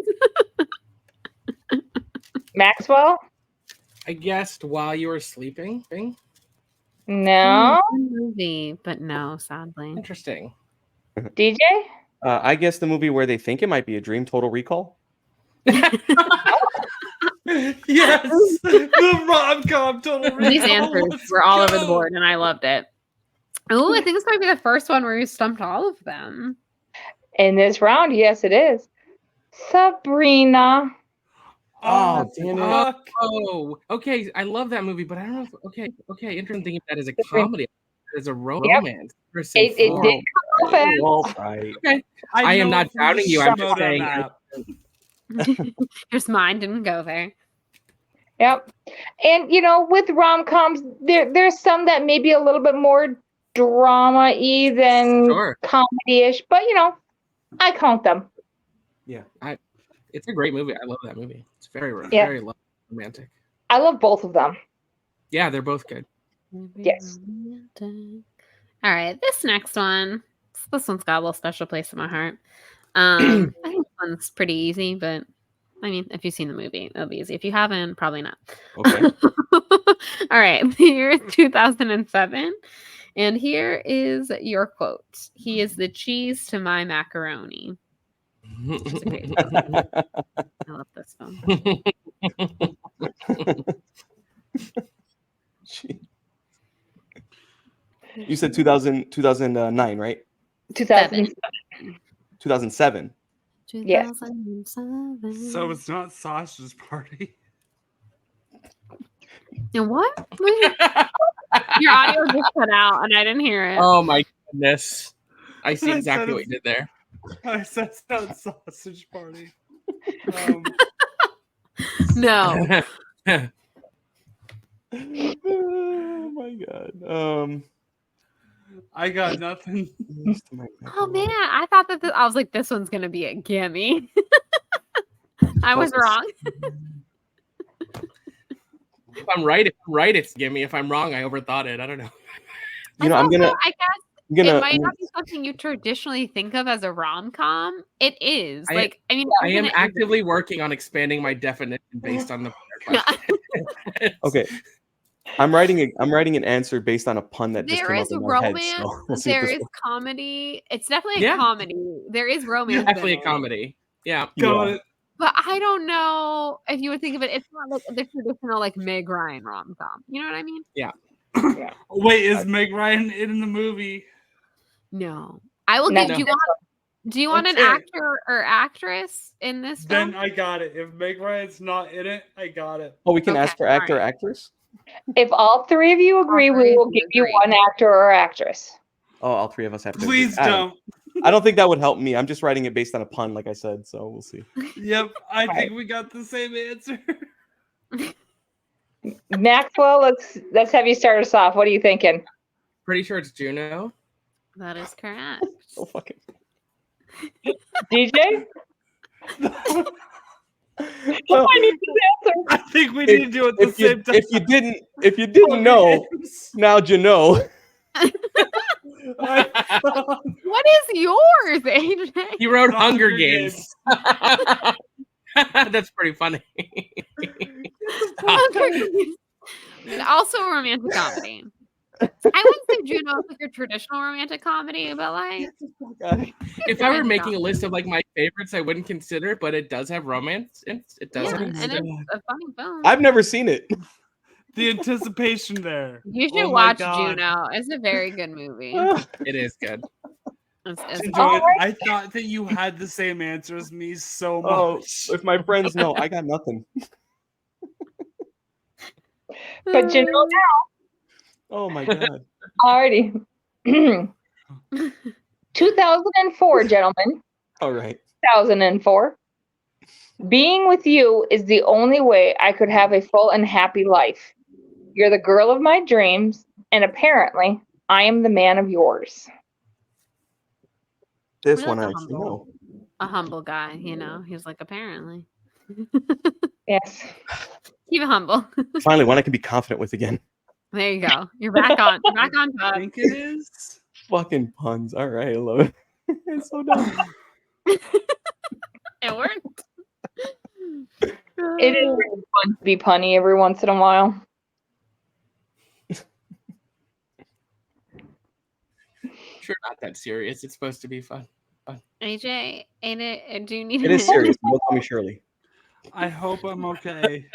Maxwell? I guessed While You Were Sleeping. No. Movie, but no, sadly. Interesting. DJ? I guess the movie where they think it might be a dream, Total Recall. Yes, the rom-com Total Recall. These answers Let's were all over the go. board, and I loved it. Oh, I think this might be the first one where you stumped all of them. In this round, yes, it is. Sabrina. Oh, damn it. fuck. Oh, okay. I love that movie, but I don't know. Okay. Interesting thinking of that as a comedy, as a romance. It did come up as. All right. Okay. I am know not it from doubting the you. I'm just Shimoda saying. map. Your mind didn't go there. Yep. And with rom-coms, there's some that may be a little bit more drama-y than Sure. comedy-ish, but I count them. Yeah, it's a great movie. I love that movie. It's very romantic. I love both of them. Yeah, they're both good. Yes. All right, this next one. This one's got a little special place in my heart. I think this one's pretty easy, but I mean, if you've seen the movie, it'll be easy. If you haven't, probably not. Okay. All right, the year is 2007. And here is your quote. He is the cheese to my macaroni. I love this film. You said 2009, right? 2007. 2007. Yes. 2007. So it's not Sausage Party. And what? Your audio just cut out, and I didn't hear it. Oh my goodness! I see exactly what you did there. I said it's not Sausage Party. No. Oh my god. I got nothing. Oh man, I thought that I was like, this one's gonna be a gimme. I was wrong. If I'm right, it's gimme. If I'm wrong, I overthought it. I don't know. I guess it might not be something you traditionally think of as a rom-com. It is. I am actively working on expanding my definition based on the question. Okay. I'm writing an answer based on a pun that just there came is up in my romance. head. So we'll there is comedy. It's definitely a comedy. There is romance. Definitely a comedy. Yeah. Got it. But I don't know if you would think of it. It's not like the traditional like Meg Ryan rom-com. You know what I mean? Yeah. Yeah. Wait, is Meg Ryan in the movie? No. I will give. Do you want an actor or actress in this film? Then I got it. If Meg Ryan's not in it, I got it. Oh, we can ask for actor or actress? If all three of you agree, we will give you one actor or actress. Oh, all three of us have to. Please don't. I don't think that would help me. I'm just writing it based on a pun, like I said, so we'll see. Yep, I think we got the same answer. Maxwell, let's have you start us off. What are you thinking? Pretty sure it's Juno. That is correct. Oh fucking DJ? Well, I need this answer. I think we need to do it at the same time. If you didn't know, now you know. What is yours, AJ? He wrote Hunger Games. That's pretty funny. Also a romantic comedy. I wouldn't say Juno is like a traditional romantic comedy, but like if I were making a list of like my favorites, I wouldn't consider it, but it does have romance. It does have and it's a funny film. I've never seen it. The anticipation there. You should watch Juno. It's a very good movie. It is good. I thought that you had the same answer as me so much. Oh, if my friends know, I got nothing. But you know now. Oh my god. Alrighty. 2004, gentlemen. All right. 2004. Being with you is the only way I could have a full and happy life. You're the girl of my dreams, and apparently, I am the man of yours. This Well, one I that's actually know. A humble guy, you know. He's like, apparently. Yes. Keep it humble. Finally, one I can be confident with again. There you go. You're back on. Back on I top. think it is. Fucking puns. All right, I love it. It's so dumb. It worked. It is really fun to be punny every once in a while. Sure, not that serious. It's supposed to be fun. AJ, ain't it? Do you need It is serious. Don't call me Shirley. I hope I'm okay.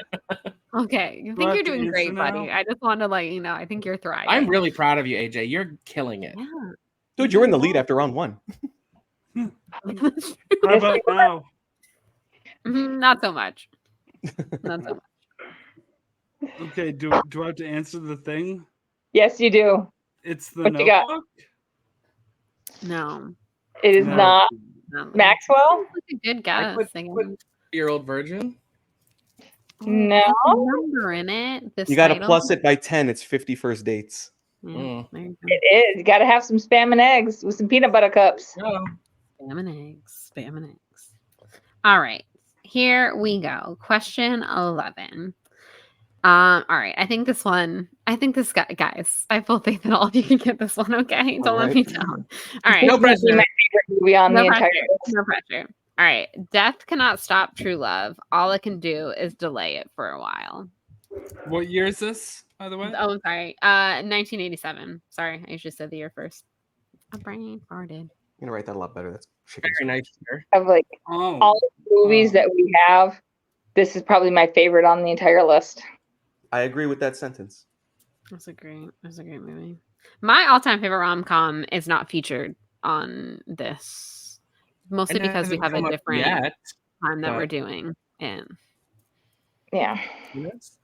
Okay. You Do I think have you're to doing answer great, buddy. now? I just want to let you know. I think you're thriving. I'm really proud of you, AJ. You're killing it. Yeah. Dude, you're in the lead after round one. How about now? Not so much. Not so much. Okay, do I have to answer the thing? Yes, you do. It's the What you got? Notebook? No. It is No. not No. Maxwell. That's a good guess. Year-old virgin. No. It has a number in it. This You got to title. plus it by 10. It's 50 first dates. Yeah, Mm. there you go. It is. You got to have some spam and eggs with some peanut butter cups. No. Spam and eggs. Spam and eggs. All right. Here we go. Question 11. All right. I think this guy, guys, I have full faith that all of you can get this one. Okay. Don't let me down. All right. No This might be pressure. my favorite movie on No the entire pressure. list. No pressure. All right. Death cannot stop true love. All it can do is delay it for a while. What year is this, by the way? Oh, sorry. 1987. Sorry. I just said the year first. My brain farted. I'm gonna write that a lot better. That's chicken. Very nice year. Of like Oh, all the movies that we have, this is probably my favorite on the entire list. I agree with that sentence. That's a great movie. My all-time favorite rom-com is not featured on this, mostly And it because we hasn't have come a up different yet, time that we're but- doing. And Yeah. Yes.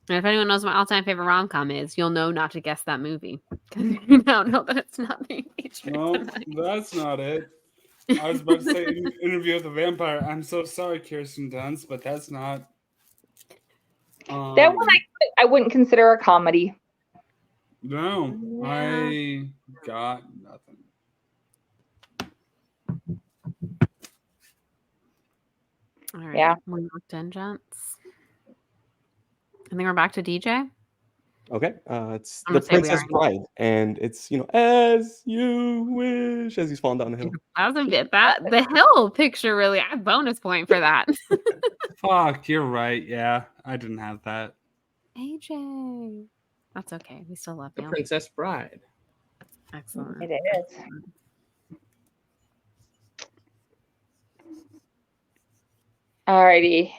if anyone knows what my all-time favorite rom-com is, you'll know not to guess that movie. Because you now know that it's not being featured. no, tonight. that's not it. I was about to say Interview with the Vampire. I'm so sorry, Kirsten Dunst, but that's not. That one I wouldn't consider a comedy. No, Yeah. I got nothing. All right. Yeah. We looked in, gents. I think we're back to DJ. Okay. It's I'm The gonna say we Princess are. Bride, and it's as you wish as he's falling down the hill. That was a bit that the hill picture really a bonus point for that. Fuck, you're right. Yeah, I didn't have that. AJ. That's okay. We still love The you. Princess Bride. Excellent. It is. Alrighty.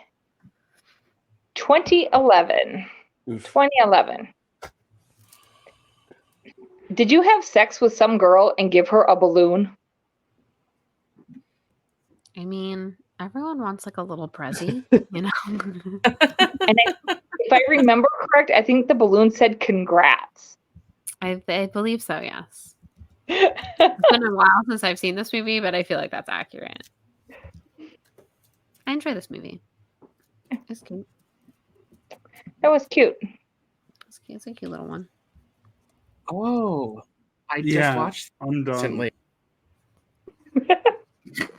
2011. Oof. 2011. Did you have sex with some girl and give her a balloon? I mean, everyone wants like a little prezi, you know. And if I remember correct, I think the balloon said congrats. I believe so. Yes. It's been a while since I've seen this movie, but I feel like that's accurate. I enjoy this movie. It's cute. That was cute. It's cute. It's a cute little one. Oh, I just Yeah, watched I'm done. recently.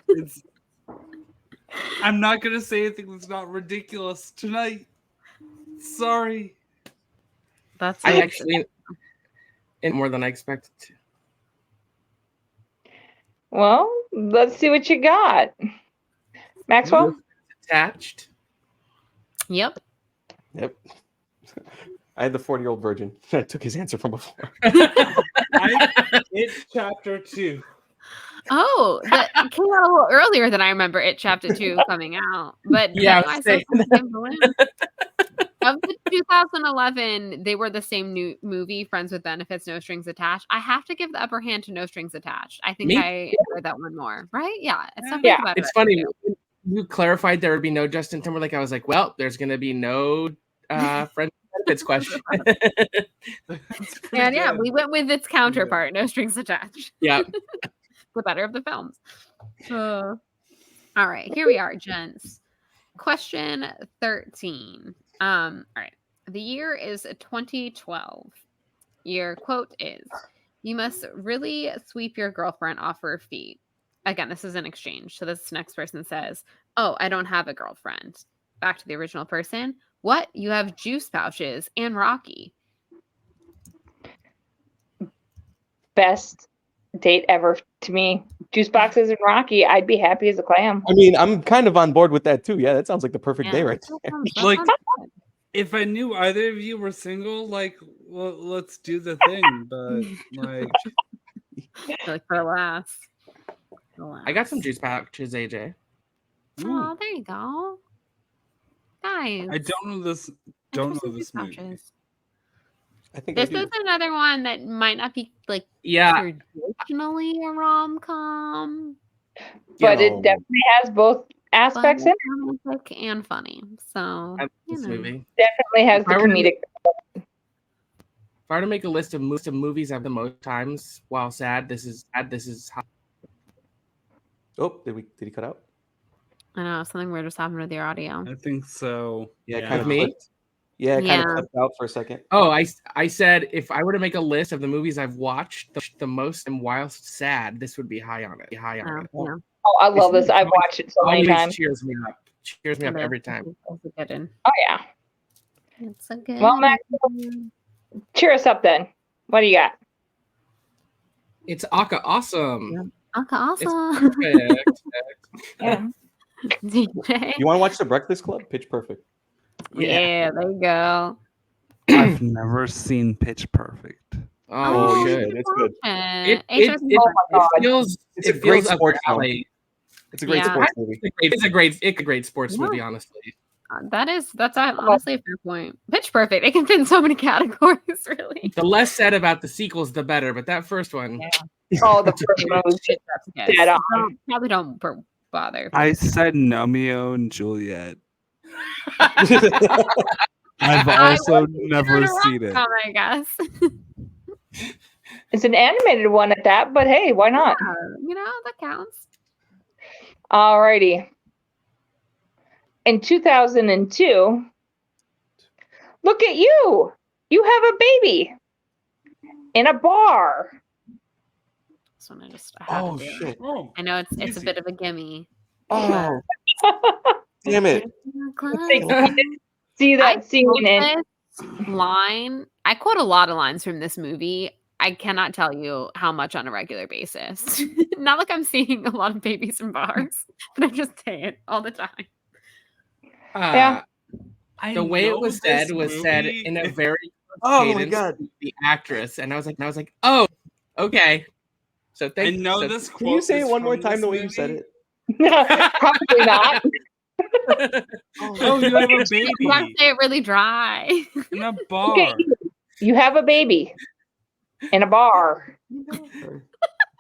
It's. I'm not gonna say anything that's not ridiculous tonight. Sorry. That's I not- actually more than I expected to. Well, let's see what you got. Maxwell? Attached. Yep. Yep. I had the 40-year-old virgin. I took his answer from before. It's chapter 2. Oh, that came out a little earlier than I remember it chapter 2 coming out. But Yeah, I was Pennywise saying doesn't balloon. Of the 2011, they were the same new movie, Friends with Benefits, No Strings Attached. I have to give the upper hand to No Strings Attached. I think Me I enjoyed that one more. Right? Yeah. It's Yeah. definitely Yeah. the better It's of the funny. two. When you clarified there would be no Justin Timberlake. I was like, well, there's going to be no friends with benefits question. And yeah, we went with its counterpart, No Strings Attached. Yeah. The better of the films. All right, here we are, gents. Question 13. All right. The year is 2012. Your quote is, "You must really sweep your girlfriend off her feet." Again, this is an exchange. So this next person says, "Oh, I don't have a girlfriend." Back to the original person. "What? You have juice pouches and Rocky." Best date ever to me. Juice boxes and Rocky. I'd be happy as a clam. I mean, I'm kind of on board with that too. Yeah, that sounds like the perfect day right that there. sounds- that Like- sounds good. If I knew either of you were single, like, well, let's do the thing. But like, Like for last. I got some juice pouches, AJ. Oh, there you go. Guys. I don't know this. Don't know this movie. pouches. I think I This do. is another one that might not be like Yeah. traditionally a rom-com, But You it know, definitely has both but aspects in it. romantic and funny. So I love you this know. movie. Definitely has the I were to comedic. If I were to make a list of movies I've the most times while sad, this is how. Oh, did he cut out? I know something weird just happened with your audio. I think so. Yeah, kind of Me? clipped. Yeah, it kind of Yeah. clipped out for a second. Oh, I said if I were to make a list of the movies I've watched the most and whilst sad, this would be high on it. Yeah. Oh, I love this. I've watched it so many Always times. cheers me up. Cheers me up every time. It's a good one. Oh yeah. It's a good Well, Max, cheer us up then. What do you got? It's Aka awesome. Okay, awesome. Perfect. Yeah. DJ. You want to watch The Breakfast Club? Pitch Perfect. Yeah, there you go. I've never seen Pitch Perfect. Oh, you you should. should. It's good. Oh my God. It's a great feels up sports your film. alley. It's a great Yeah. sports movie. It's a great sports movie, honestly. That's honestly a fair point. Pitch Perfect. It can fit in so many categories, really. The less said about the sequels, the better. But that first one, Oh, the first one was just Yes. dead on. Probably don't bother. I said Romeo and Juliet. I've also never seen it. I guess. It's an animated one at that, but hey, why not? That counts. Alrighty. In 2002, look at you. You have a baby in a bar. This one I had Oh, to do. shit. Oh, I know it's a easy. bit of a gimme. Oh, damn it. See I that scene quote in this line. I quote a lot of lines from this movie. I cannot tell you how much on a regular basis. Not like I'm seeing a lot of babies in bars, but I just say it all the time. Yeah. The way it was said in a very Oh, my cadence God. to the actress, and I was like, oh, okay. So I thank know so, this quote. Can you say it is one more from time this the way you movie. said it? Probably not. Oh, you have a baby You gotta say it really dry. in a Look at bar. you. You have a baby in a bar.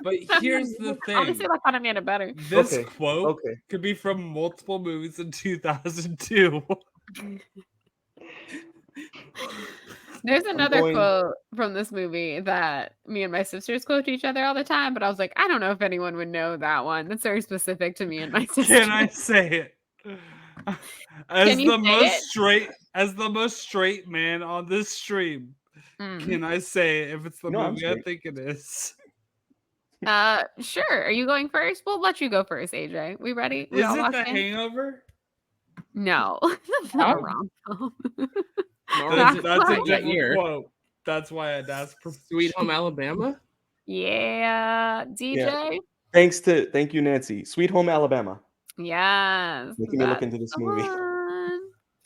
But here's the Honestly, thing. that kind of made it better. This Okay, quote Okay. could be from multiple movies in 2002. There's another going- quote from this movie that me and my sisters quote to each other all the time, but I was like, I don't know if anyone would know that one. That's very specific to me and my sister. Can I say it? As Can you the say most it? straight man on this stream, Mm. can I say it if it's the No, I'm movie I straight. think it is? Sure. Are you going first? We'll let you go first, AJ. We ready? We Is all it locked The in? Hangover? No. That's not a rom-com. That's, That's a that different year. quote. That's why I'd ask for Sweet Home Alabama. Yeah. DJ? Thank you, Nancy. Sweet Home Alabama. Yes. Making me look that's into this the movie. one.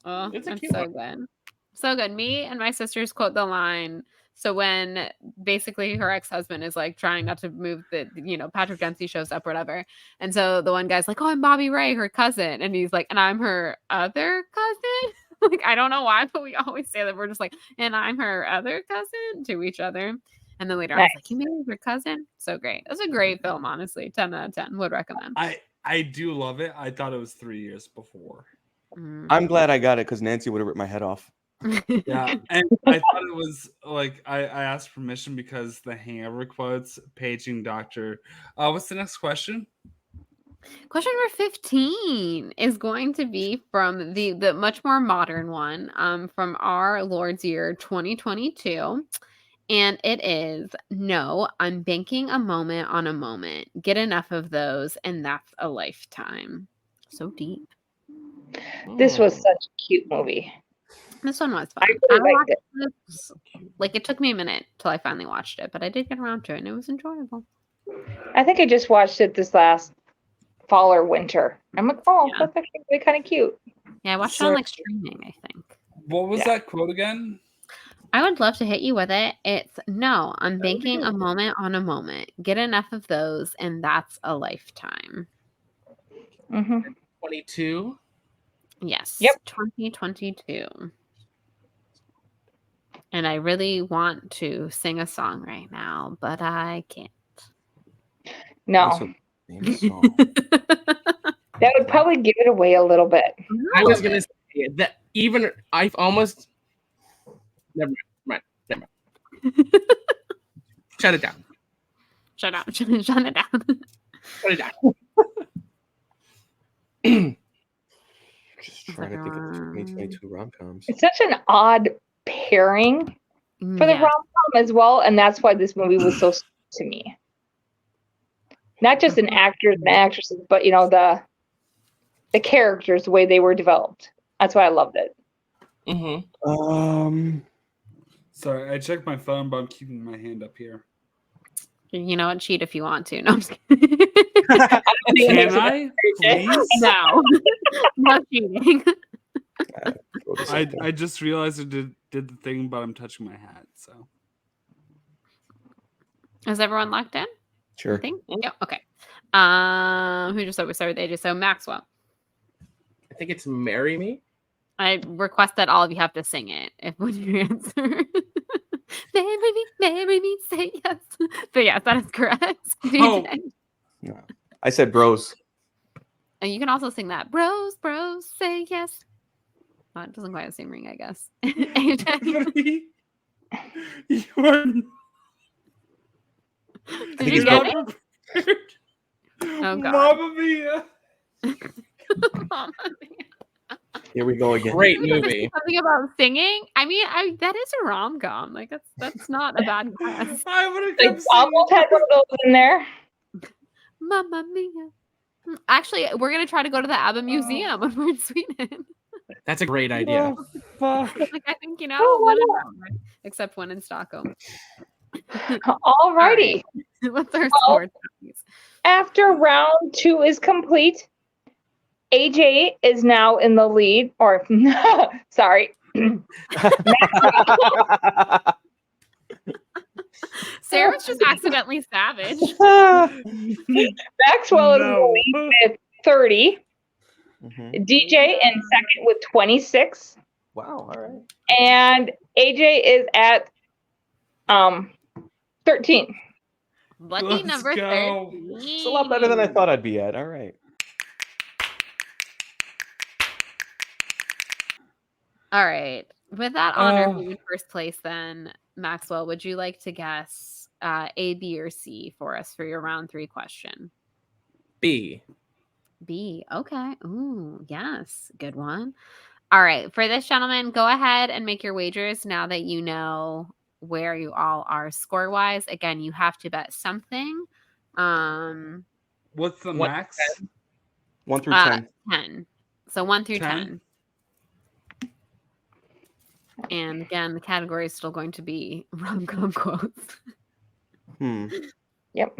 Oh, It's a it's cute so one. good. So good. Me and my sisters quote the line. So when basically her ex-husband is like trying not to move Patrick Dempsey shows up or whatever. And so the one guy's like, oh, I'm Bobby Ray, her cousin. And he's like, and I'm her other cousin. Like, I don't know why, but we always say that. We're just like, and I'm her other cousin to each other. And then later on, I was like, you married your cousin? So great. It's a great film, honestly. 10 out of 10. Would recommend. I do love it. I thought it was 3 years before. Mm. I'm glad I got it because Nancy would have ripped my head off. Yeah, and I thought it was like I asked permission because the Hangover quotes, paging doctor. What's the next question? Question number 15 is going to be from the much more modern one, from our Lord's year 2022. And it is, no, I'm banking a moment on a moment. Get enough of those, and that's a lifetime. So deep. This was such a cute movie. This one was fun. I really liked it. This, like, it took me a minute till I finally watched it, but I did get around to it, and it was enjoyable. I think I just watched it this last fall or winter. I'm like, oh, Yeah. that's actually really kind of cute. Yeah, I watched it on, like, streaming, I think. What was Yeah. that quote again? I would love to hit you with it. It's, no, I'm That would be banking a good. moment on a moment. Get enough of those, and that's a lifetime. Hmm 22. Yes. Yep. 2022. And I really want to sing a song right now, but I can't. No, That's a famous song. that would probably give it away a little bit. I was gonna say that even I've almost never mind. Shut it down. Shut up. Shut it down. Shut it down. Just trying to think of 2022 rom-coms. It's such an odd pairing for the rom-com as well, and that's why this movie was so to me. Not just in actors and actresses, but the characters, the way they were developed. That's why I loved it. Mm-hmm. Sorry, I checked my phone, but I'm keeping my hand up here. You know what? Cheat if you want to. No, I'm just kidding. Can I, please? No. No cheating. I just realized it did the thing, but I'm touching my hat, so. Is everyone locked in? Sure. Yeah, okay. Who just started with ages? So Maxwell. I think it's Marry Me. I request that all of you have to sing it when you answer. Marry me, say yes. But yes, that is correct. Oh. No. I said Bros. And you can also sing that. Bros, say yes. Oh, it doesn't quite have the same ring, I guess. AJ. You are Did you get it? prepared. Oh, God. Mamma mia. Mamma mia. Here we go again. Great movie. Something about singing. I mean, that is a rom-com. Like that's not a bad guess. I would have Like, kept almost had one of those in there. Mamma mia. Actually, we're gonna try to go to the ABBA Museum when we're in Sweden. That's a great idea. Fuck. Like, I think one in Rome, except one in Stockholm. Alrighty. What's our score? After round 2 is complete, AJ is now in the lead, or sorry. Sarah was just accidentally savage. Maxwell is in the lead with 30. DJ in second with 26. Wow, all right. And AJ is at 13. Lucky Let's number go. 13. It's a lot better than I thought I'd be at. All right. All right. With that honor being in first place, then, Maxwell, would you like to guess A, B, or C for us for your round 3 question? B. B. Okay. Ooh, yes. Good one. All right. For this, gentleman, go ahead and make your wagers now that you know where you all are score-wise. Again, you have to bet something. What's the max? 1 through 10. 10. So 1 through 10. 10. And again, the category is still going to be rom-com quotes. Yep.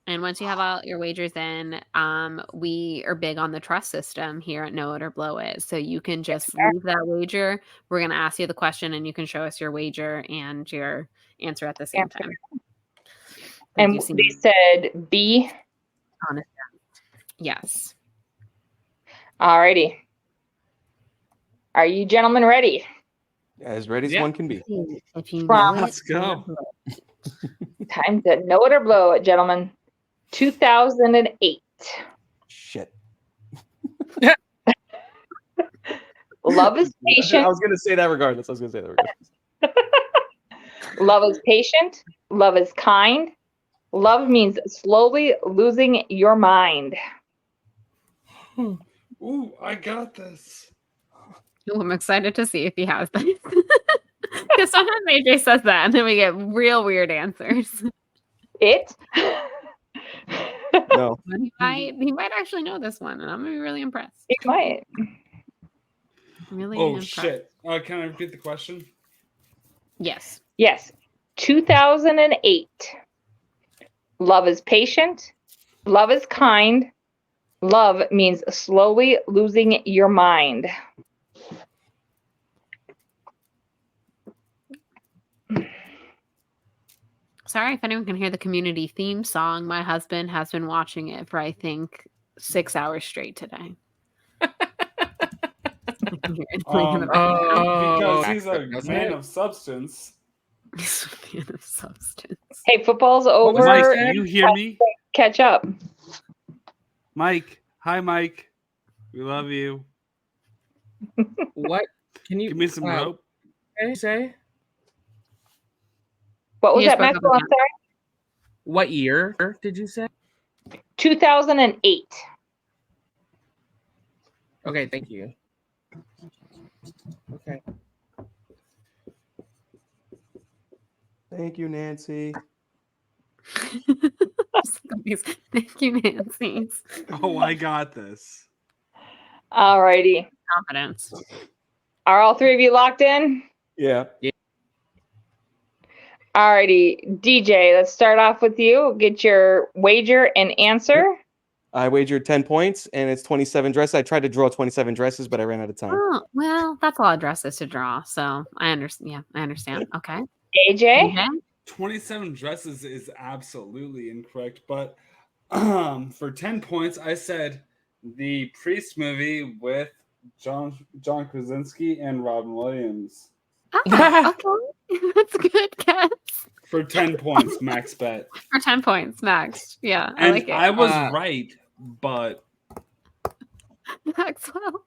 And once you have all your wagers in, we are big on the trust system here at Know It or Blow It. So you can just leave that wager. We're going to ask you the question and you can show us your wager and your answer at the same time. And they said B. Honest. Yes. Alrighty. Are you gentlemen ready? As ready as one can be. If you Let's go. Time to know it or blow it, gentlemen. 2008. Shit. Love is patient. I was going to say that regardless. Love is patient. Love is kind. Love means slowly losing your mind. Ooh, I got this. Ooh, I'm excited to see if he has this. Because sometimes AJ says that and then we get real weird answers. It? No. He might actually know this one, and I'm gonna be really impressed. It might. Really impressed. Shit. Can I repeat the question? Yes. Yes. 2008. Love is patient. Love is kind. Love means slowly losing your mind. Sorry if anyone can hear the Community theme song. My husband has been watching it for, I think, 6 hours straight today. Because he's a man of substance. He's a man of substance. Hey, football's over. Mike, can you hear me? Catch up. Mike. Hi, Mike. We love you. What? Can you give me some rope? What did you say? What was You that, just broke up Maxwell? I'm again. sorry. What year did you say? 2008. Okay, thank you. Okay. Thank you, Nancy. Thank you, Nancy. Oh, I got this. Alrighty. Confidence. Are all three of you locked in? Yeah. Alrighty, DJ, let's start off with you. Get your wager and answer. I wagered 10 points, and it's 27 dresses. I tried to draw 27 dresses, but I ran out of time. Oh, well, that's a lot of dresses to draw. So I understand. Yeah, I understand. Okay. AJ? Okay. 27 dresses is absolutely incorrect, but for 10 points, I said the Priest movie with John Krasinski and Robin Williams. Oh, okay. That's a good guess. For 10 points, max bet. For 10 points, Max. Yeah, I And like it. I was right, but Maxwell.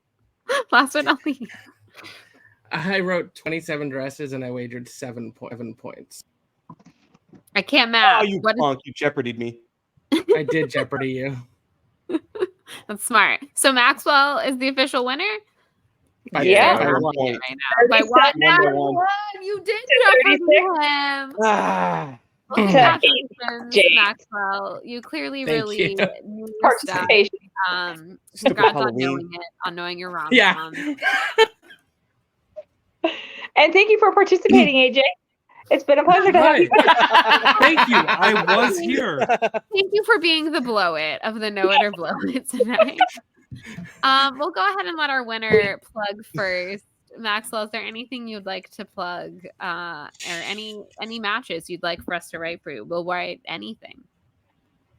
Last but not least. I wrote 27 dresses and I wagered 7 points. I can't math. Oh, you punk. You jeopardied me. I did Jeopardy you. That's smart. So Maxwell is the official winner? Yeah. by I'm one loving it point. right now. By what? One by one. You did 36. jeopardy him. Ah. Well, To congratulations, Jake. Maxwell. You clearly Thank really you. knew your stuff. Participation. Stupid Congrats on Halloween. knowing it, on knowing your rom-com. Yeah. And thank you for participating, AJ. It's been a pleasure to have you. Right. Thank you. I was here. Thank you for being the blow it of the know it or blow it tonight. We'll go ahead and let our winner plug first. Maxwell, is there anything you'd like to plug, or any matches you'd like for us to write for you? We'll write anything.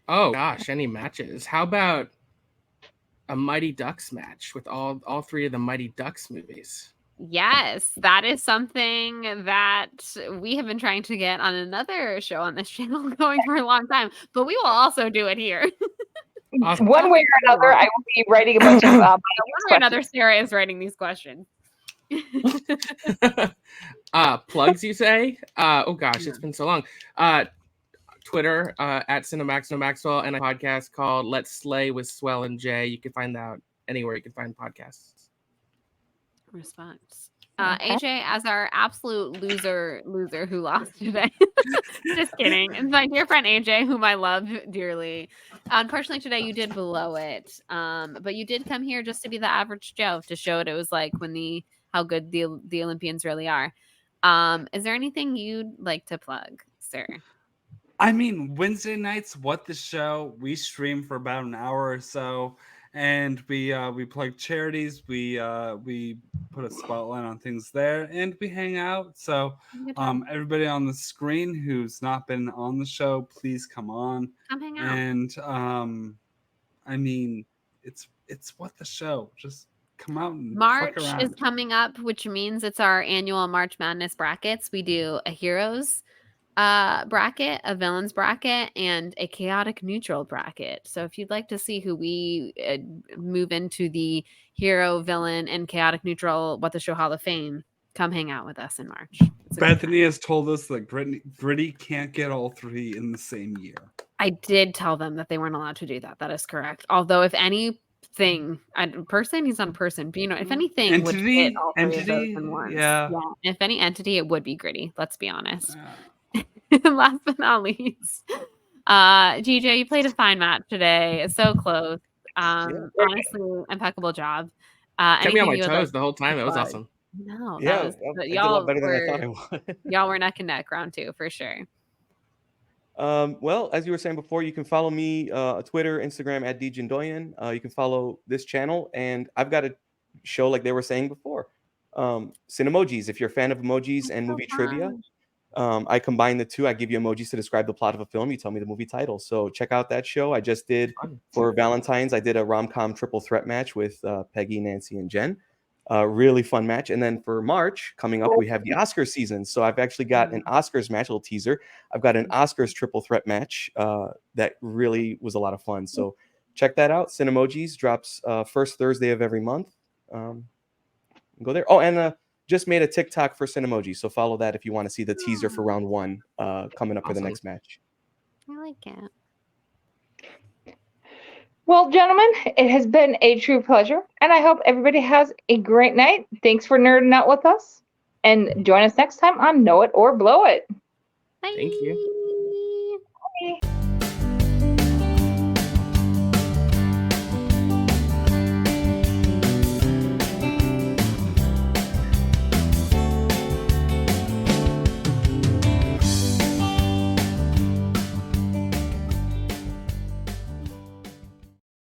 Oh gosh, any matches? How about a Mighty Ducks match with all three of the Mighty Ducks movies? Yes, that is something that we have been trying to get on another show on this channel going for a long time, but we will also do it here. Awesome. One way or another, I will be writing a bunch of One way or questions. another, Sarah is writing these questions. Plugs, you say? Oh gosh, it's been so long. Twitter at Cinemax No Maxwell, and a podcast called Let's Slay with Swell and Jay. You can find that anywhere you can find podcasts. Response. Okay. AJ, as our absolute loser who lost today. Just kidding. And my dear friend AJ, whom I love dearly. Unfortunately, today you did blow it. But you did come here just to be the average Joe, to show what it was like when how good the Olympians really are. Is there anything you'd like to plug, sir? I mean, Wednesday nights, What the Show, we stream for about an hour or so, and we plug charities, we put a spotlight on things there, and we hang out. So everybody on the screen who's not been on the show, please come on. Come hang out. And I mean, it's What the Show. Just come out and March fuck around. is coming up, which means it's our annual March Madness brackets. We do a heroes bracket, a villains bracket, and a chaotic neutral bracket. So if you'd like to see who we move into the hero, villain, and chaotic neutral What the Show Hall of Fame, come hang out with us in March. Bethany has told us that Gritty can't get all three in the same year. I did tell them that they weren't allowed to do that. That is correct. Although if anything, person, he's not a person, but if anything entity, would fit all three of those in one. Yeah. If any entity, it would be Gritty. Let's be honest. Last but not least, GJ, you played a fine match today. It's so close. Honestly, impeccable job. Kept me on my toes the whole time. It was awesome. No, Yeah, I did a lot better than I thought I would. Y'all were neck and neck round 2 for sure. Well, as you were saying before, you can follow me Twitter, Instagram at David Jindoian. You can follow this channel, and I've got a show like they were saying before, Cinemojis. If you're a fan of emojis and movie trivia, I combine the two. I give you emojis to describe the plot of a film. You tell me the movie title. So check out that show. I just did for Valentine's. I did a rom-com triple threat match with Peggy, Nancy, and Jen. Really fun match. And then for March coming up, we have the Oscars season. So I've actually got an Oscars match, a little teaser. I've got an Oscars triple threat match that really was a lot of fun. So check that out. Cinemojis drops first Thursday of every month. Go there. Oh, and just made a TikTok for Cinemoji, so follow that if you want to see the teaser for round 1 coming up for the next match. I like it. Well, gentlemen, it has been a true pleasure, and I hope everybody has a great night. Thanks for nerding out with us, and join us next time on Know It or Blow It. Bye. Thank you.